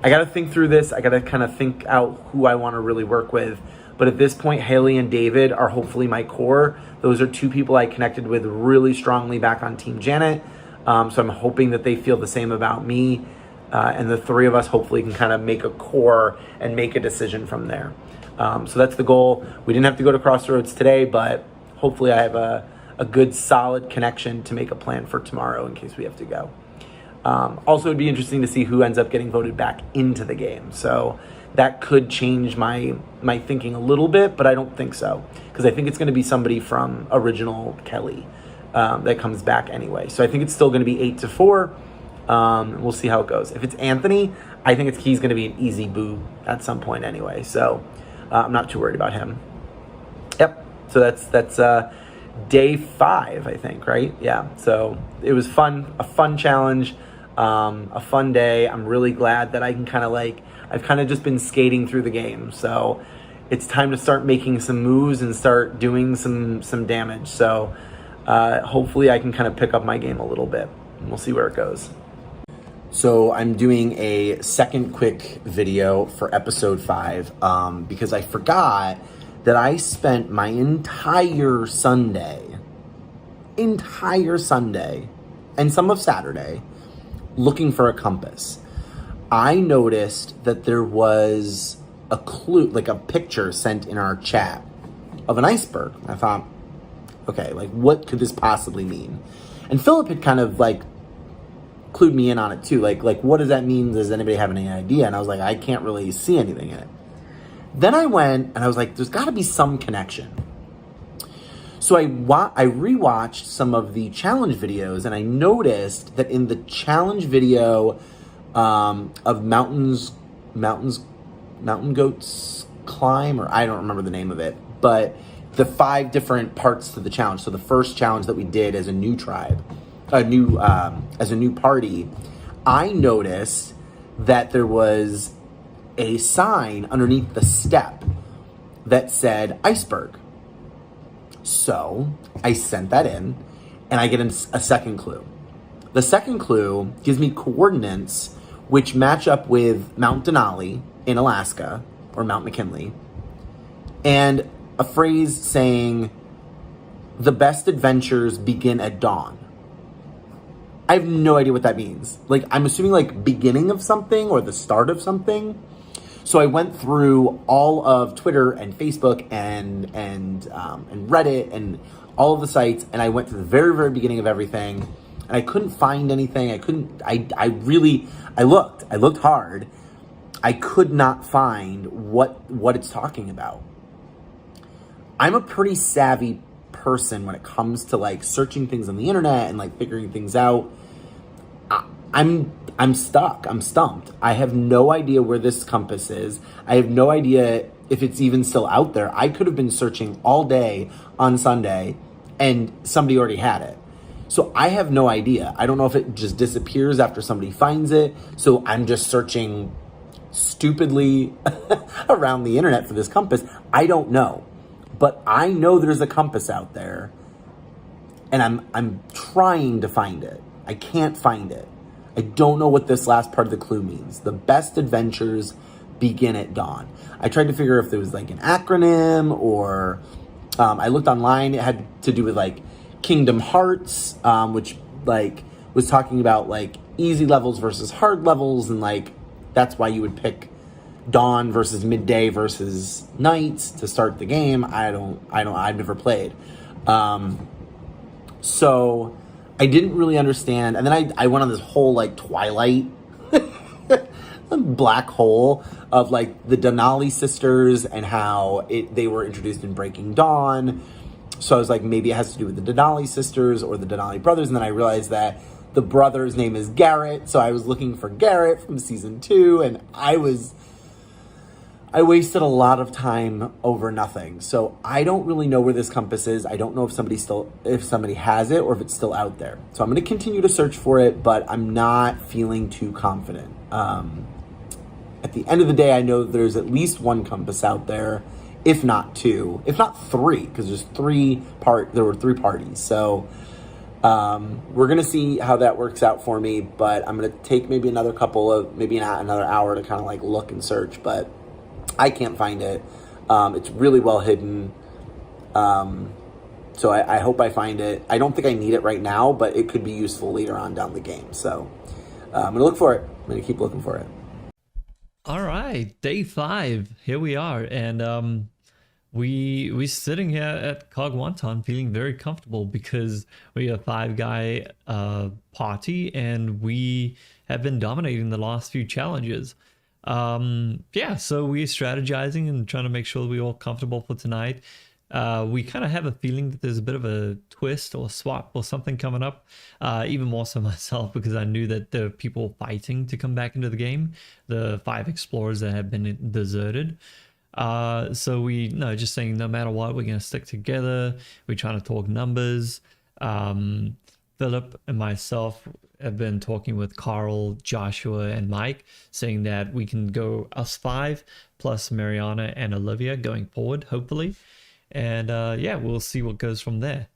I got to think through this. I got to kind of think out who I want to really work with. But at this point, Haley and David are hopefully my core. Those are 2 people I connected with really strongly back on Team Janet. So I'm hoping that they feel the same about me. And the 3 of us hopefully can kind of make a core and make a decision from there. So that's the goal. We didn't have to go to Crossroads today, but hopefully I have a good solid connection to make a plan for tomorrow in case we have to go. Also, it'd be interesting to see who ends up getting voted back into the game. So that could change my thinking a little bit, but I don't think so. Because I think it's going to be somebody from original Kelly that comes back anyway. So I think it's still going to be 8-4. We'll see how it goes. If it's Anthony, I think he's going to be an easy boo at some point anyway. So I'm not too worried about him. Yep. So that's day 5, I think, right? Yeah. So it was fun, a fun challenge, a fun day. I'm really glad that I can kind of I've kind of just been skating through the game. So it's time to start making some moves and start doing some damage. So hopefully I can kind of pick up my game a little bit, and we'll see where it goes. So I'm doing a second quick video for episode 5 because I forgot that I spent my entire Sunday, and some of Saturday looking for a compass. I noticed that there was a clue, like a picture sent in our chat of an iceberg. I thought, okay, what could this possibly mean? And Philip had kind of clued me in on it too. Like what does that mean? Does anybody have any idea? And I was like, I can't really see anything in it. Then I went and I was like, there's got to be some connection. So I rewatched some of the challenge videos, and I noticed that in the challenge video of mountain goats climb, or I don't remember the name of it, but the 5 different parts to the challenge. So the first challenge that we did as a new tribe, as a new party, I noticed that there was a sign underneath the step that said iceberg. So I sent that in, and I get a second clue. The second clue gives me coordinates which match up with Mount Denali in Alaska, or Mount McKinley, and a phrase saying, the best adventures begin at dawn. I have no idea what that means. I'm assuming beginning of something or the start of something. So I went through all of Twitter and Facebook and Reddit and all of the sites, and I went to the very, very beginning of everything, and I couldn't find anything. I looked hard. I could not find what it's talking about. I'm a pretty savvy person when it comes to searching things on the internet and figuring things out. I'm stuck. I'm stumped. I have no idea where this compass is. I have no idea if it's even still out there. I could have been searching all day on Sunday and somebody already had it. So I have no idea. I don't know if it just disappears after somebody finds it. So I'm just searching stupidly around the internet for this compass. I don't know. But I know there's a compass out there, and I'm trying to find it. I can't find it. I don't know what this last part of the clue means. The best adventures begin at dawn. I tried to figure if there was an acronym, or I looked online. It had to do with Kingdom Hearts, which was talking about easy levels versus hard levels, and that's why you would pick dawn versus midday versus night to start the game. I've never played. So I didn't really understand. And then I went on this whole Twilight black hole of the Denali sisters and how they were introduced in Breaking Dawn. So I was maybe it has to do with the Denali sisters or the Denali brothers. And then I realized that the brother's name is Garrett. So I was looking for Garrett from season 2, and I wasted a lot of time over nothing. So I don't really know where this compass is. I don't know if somebody has it or if it's still out there. So I'm going to continue to search for it, but I'm not feeling too confident. At the end of the day, I know there's at least one compass out there, if not 2, if not 3, because there were 3 parties. So we're going to see how that works out for me, but I'm going to take maybe another hour to kind of look and search, but I can't find it. It's really well hidden. So I hope I find it. I don't think I need it right now, but it could be useful later on down the game. So I'm going to look for it. I'm going to keep looking for it. All right, day 5. Here we are. And we sitting here at Cog Wonton feeling very comfortable because we have a 5-guy party, and we have been dominating the last few challenges. So we're strategizing and trying to make sure we're all comfortable for tonight. We kind of have a feeling that there's a bit of a twist or swap or something coming up. Even more so myself, because I knew that there are people fighting to come back into the game, the 5 explorers that have been deserted. So we just saying no matter what, we're going to stick together. We're trying to talk numbers. Philip and myself have been talking with Carl, Joshua, and Mike, saying that we can go us 5 plus Mariana and Olivia going forward, hopefully. And yeah, we'll see what goes from there.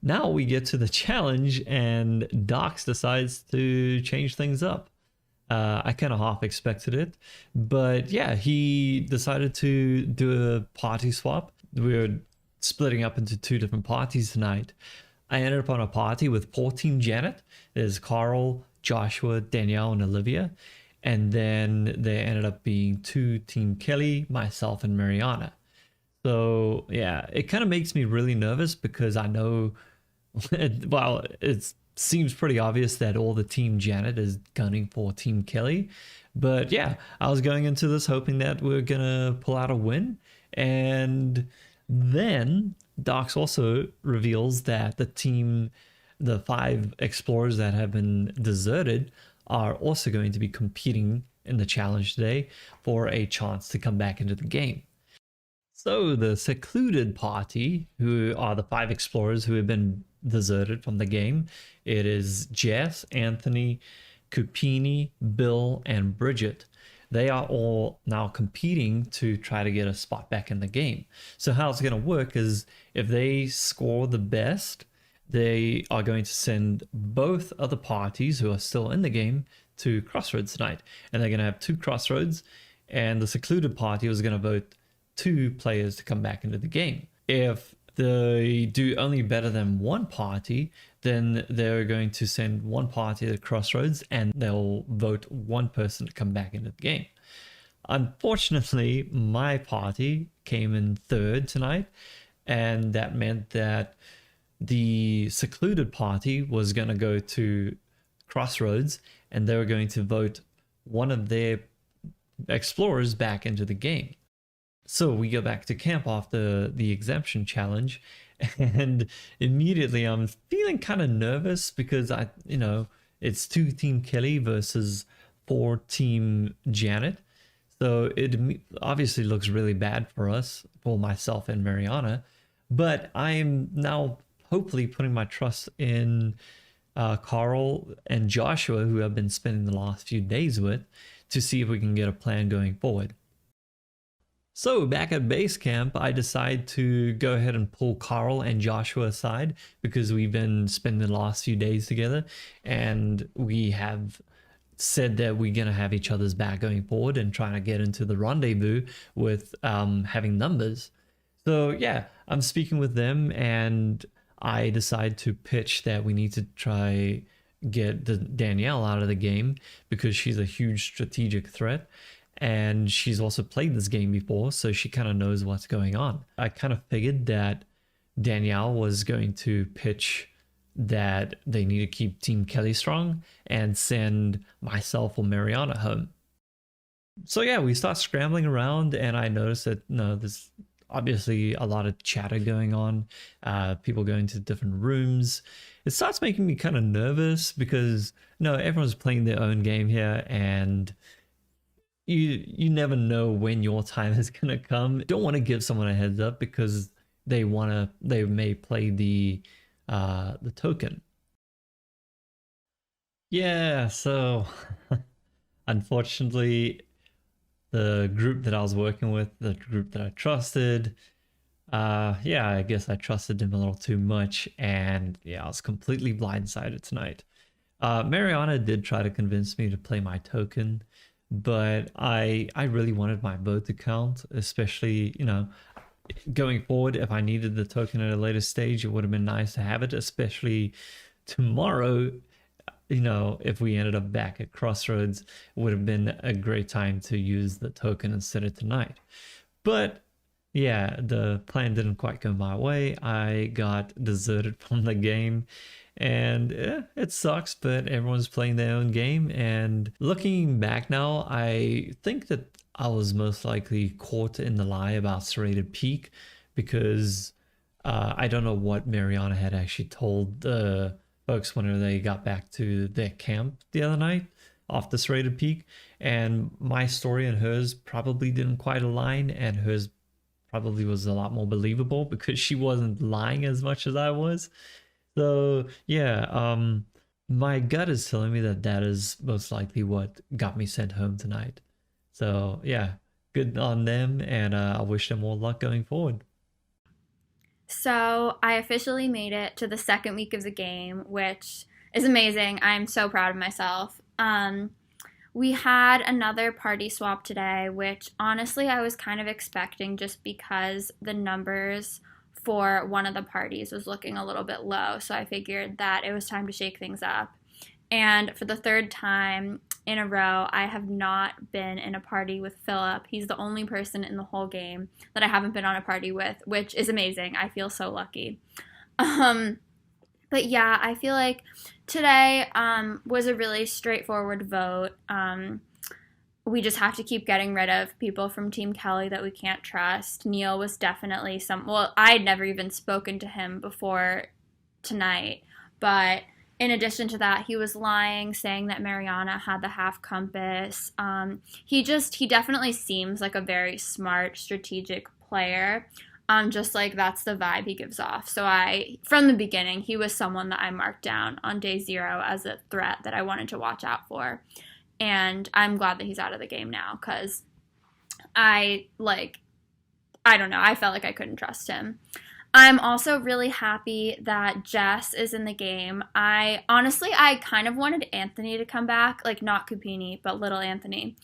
Now we get to the challenge, and Docs decides to change things up. I kind of half expected it, but yeah, he decided to do a party swap. We're splitting up into 2 different parties tonight. I ended up on a party with 14 Janet. There's Carl, Joshua, Danielle, and Olivia. And then there ended up being 2 Team Kelly, myself, and Mariana. So yeah, it kind of makes me really nervous because I know, well, it seems pretty obvious that all the Team Janet is gunning for Team Kelly. But yeah, I was going into this hoping that we're going to pull out a win. And then Docs also reveals that the 5 explorers that have been deserted are also going to be competing in the challenge today for a chance to come back into the game. So the secluded party, who are the 5 explorers who have been deserted from the game, it is Jess, Anthony, Cupini, Bill, and Bridget. They are all now competing to try to get a spot back in the game. So how it's going to work is if they score the best, they are going to send both other parties who are still in the game to Crossroads tonight. And they're going to have 2 Crossroads, and the secluded party was going to vote 2 players to come back into the game. If they do only better than 1 party, then they're going to send 1 party to Crossroads and they'll vote 1 person to come back into the game. Unfortunately, my party came in 3rd tonight, and that meant that the secluded party was going to go to Crossroads and they were going to vote one of their explorers back into the game. So we go back to camp after the exemption challenge, and immediately I'm feeling kind of nervous because it's 2 Team Kelly versus 4 Team Janet. So it obviously looks really bad for us, for myself and Mariana. But I'm now hopefully putting my trust in Carl and Joshua, who I've been spending the last few days with, to see if we can get a plan going forward. So back at base camp, I decide to go ahead and pull Carl and Joshua aside because we've been spending the last few days together, and we have said that we're going to have each other's back going forward and trying to get into the rendezvous with having numbers. So yeah, I'm speaking with them, and I decide to pitch that we need to try get Danielle out of the game because she's a huge strategic threat. And she's also played this game before, so she kind of knows what's going on. I kind of figured that Danielle was going to pitch that they need to keep Team Kelly strong and send myself or Mariana home. So yeah, we start scrambling around, and I noticed that there's obviously a lot of chatter going on, people going to different rooms. It starts making me kind of nervous because everyone's playing their own game here, and you never know when your time is gonna come. Don't want to give someone a heads up because they may play the token. Yeah, so unfortunately, the group that I was working with, the group that I trusted, I guess I trusted them a little too much, and yeah, I was completely blindsided tonight. Mariana did try to convince me to play my token, but I really wanted my vote to count, especially, going forward. If I needed the token at a later stage, it would have been nice to have it, especially tomorrow. If we ended up back at Crossroads, it would have been a great time to use the token instead of tonight. But yeah, the plan didn't quite go my way. I got deserted from the game, and it sucks, but everyone's playing their own game. And looking back now, I think that I was most likely caught in the lie about Serrated Peak because I don't know what Mariana had actually told the folks when they got back to their camp the other night off the serrated peak, and my story and hers probably didn't quite align, and hers probably was a lot more believable because she wasn't lying as much as I was. So yeah, my gut is telling me that that is most likely what got me sent home tonight. So yeah, good on them, and I wish them more luck going forward. So I officially made it to the second week of the game, which is amazing. I'm so proud of myself. We had another party swap today, which honestly I was kind of expecting just because the numbers for one of the parties was looking a little bit low. So I figured that it was time to shake things up. And for the third time in a row, I have not been in a party with Philip. He's the only person in the whole game that I haven't been on a party with, which is amazing. I feel so lucky. But yeah, I feel like today was a really straightforward vote. We just have to keep getting rid of people from Team Kelly that we can't trust. Neil was definitely well, I had never even spoken to him before tonight, but in addition to that, he was lying, saying that Mariana had the half compass. He definitely seems like a very smart, strategic player. Just like that's the vibe he gives off. So from the beginning, he was someone that I marked down on day 0 as a threat that I wanted to watch out for. And I'm glad that he's out of the game now because I don't know, I felt like I couldn't trust him. I'm also really happy that Jess is in the game. I kind of wanted Anthony to come back, like not Cupini, but little Anthony.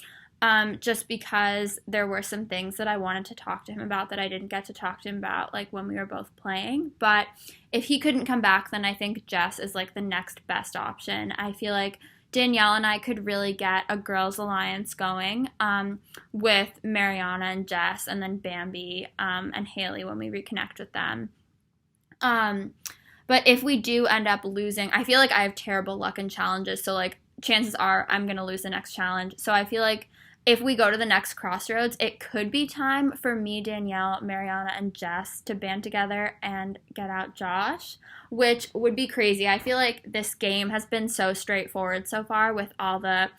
Just because there were some things that I wanted to talk to him about that I didn't get to talk to him about, like when we were both playing. But if he couldn't come back, then I think Jess is like the next best option. I feel like Danielle and I could really get a girls' alliance going with Mariana and Jess, and then Bambi and Haley when we reconnect with them. But if we do end up losing, I feel like I have terrible luck in challenges, so like chances are I'm going to lose the next challenge. So I feel like if we go to the next crossroads, it could be time for me, Danielle, Mariana, and Jess to band together and get out Josh, which would be crazy. I feel like this game has been so straightforward so far with all the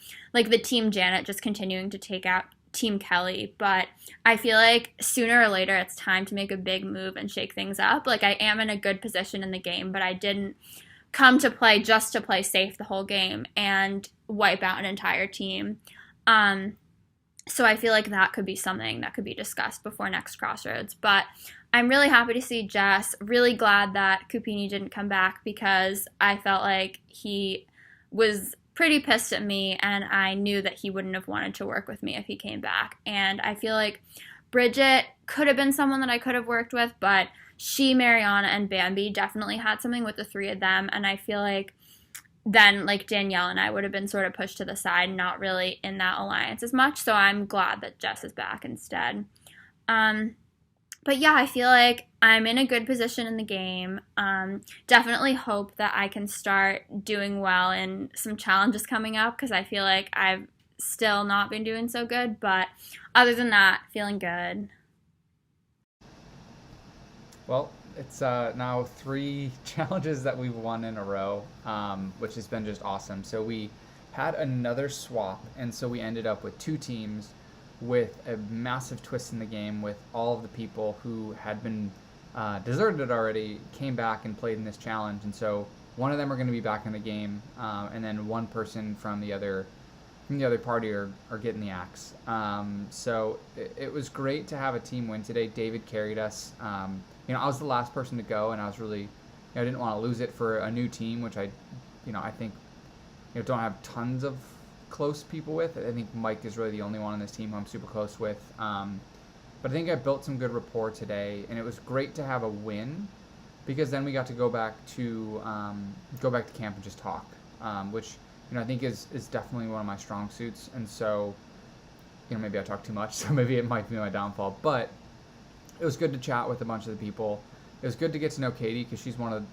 Team Janet just continuing to take out Team Kelly, but I feel like sooner or later it's time to make a big move and shake things up. Like I am in a good position in the game, but I didn't come to play just to play safe the whole game and wipe out an entire team. So I feel like that could be something that could be discussed before next crossroads. But I'm really happy to see Jess. Really glad that Cupini didn't come back because I felt like he was pretty pissed at me and I knew that he wouldn't have wanted to work with me if he came back. And I feel like Bridget could have been someone that I could have worked with, but she, Mariana, and Bambi definitely had something with the three of them. And I feel like then like Danielle and I would have been sort of pushed to the side, not really in that alliance as much. So I'm glad that Jess is back instead. But yeah, I feel like I'm in a good position in the game. Definitely hope that I can start doing well in some challenges coming up because I feel like I've still not been doing so good. But other than that, feeling good. Well, it's now 3 challenges that we've won in a row, which has been just awesome. So we had another swap, and so we ended up with 2 teams with a massive twist in the game with all of the people who had been deserted already came back and played in this challenge. And so one of them are going to be back in the game, and then one person from the other party are getting the axe. So it was great to have a team win today. David carried us. I was the last person to go, and I was really, I didn't want to lose it for a new team, which I think, don't have tons of close people with. I think Mike is really the only one on this team who I'm super close with. But I think I built some good rapport today, and it was great to have a win because then we got to go back to camp and just talk, which I think is definitely one of my strong suits. And so, maybe I talk too much, so maybe it might be my downfall. But it was good to chat with a bunch of the people. It was good to get to know Katie because she's one of,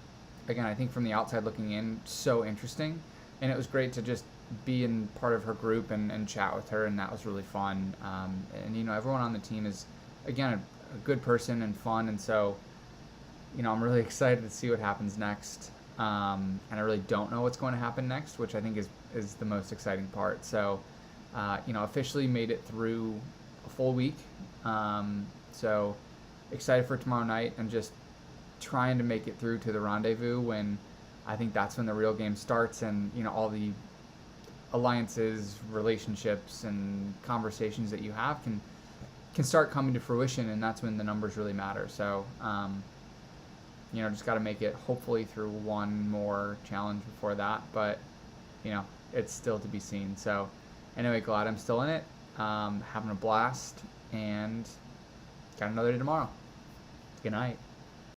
again, I think from the outside looking in, so interesting. And it was great to just be in part of her group and chat with her, and that was really fun. And everyone on the team is, again, good person and fun, and so I'm really excited to see what happens next. And I really don't know what's going to happen next, which I think is the most exciting part. So, officially made it through a full week. So excited for tomorrow night and just trying to make it through to the rendezvous, when I think that's when the real game starts, and all the alliances, relationships, and conversations that you have can start coming to fruition, and that's when the numbers really matter. So just got to make it hopefully through one more challenge before that, but it's still to be seen. So anyway, glad I'm still in it, having a blast, and got another day tomorrow. Good night.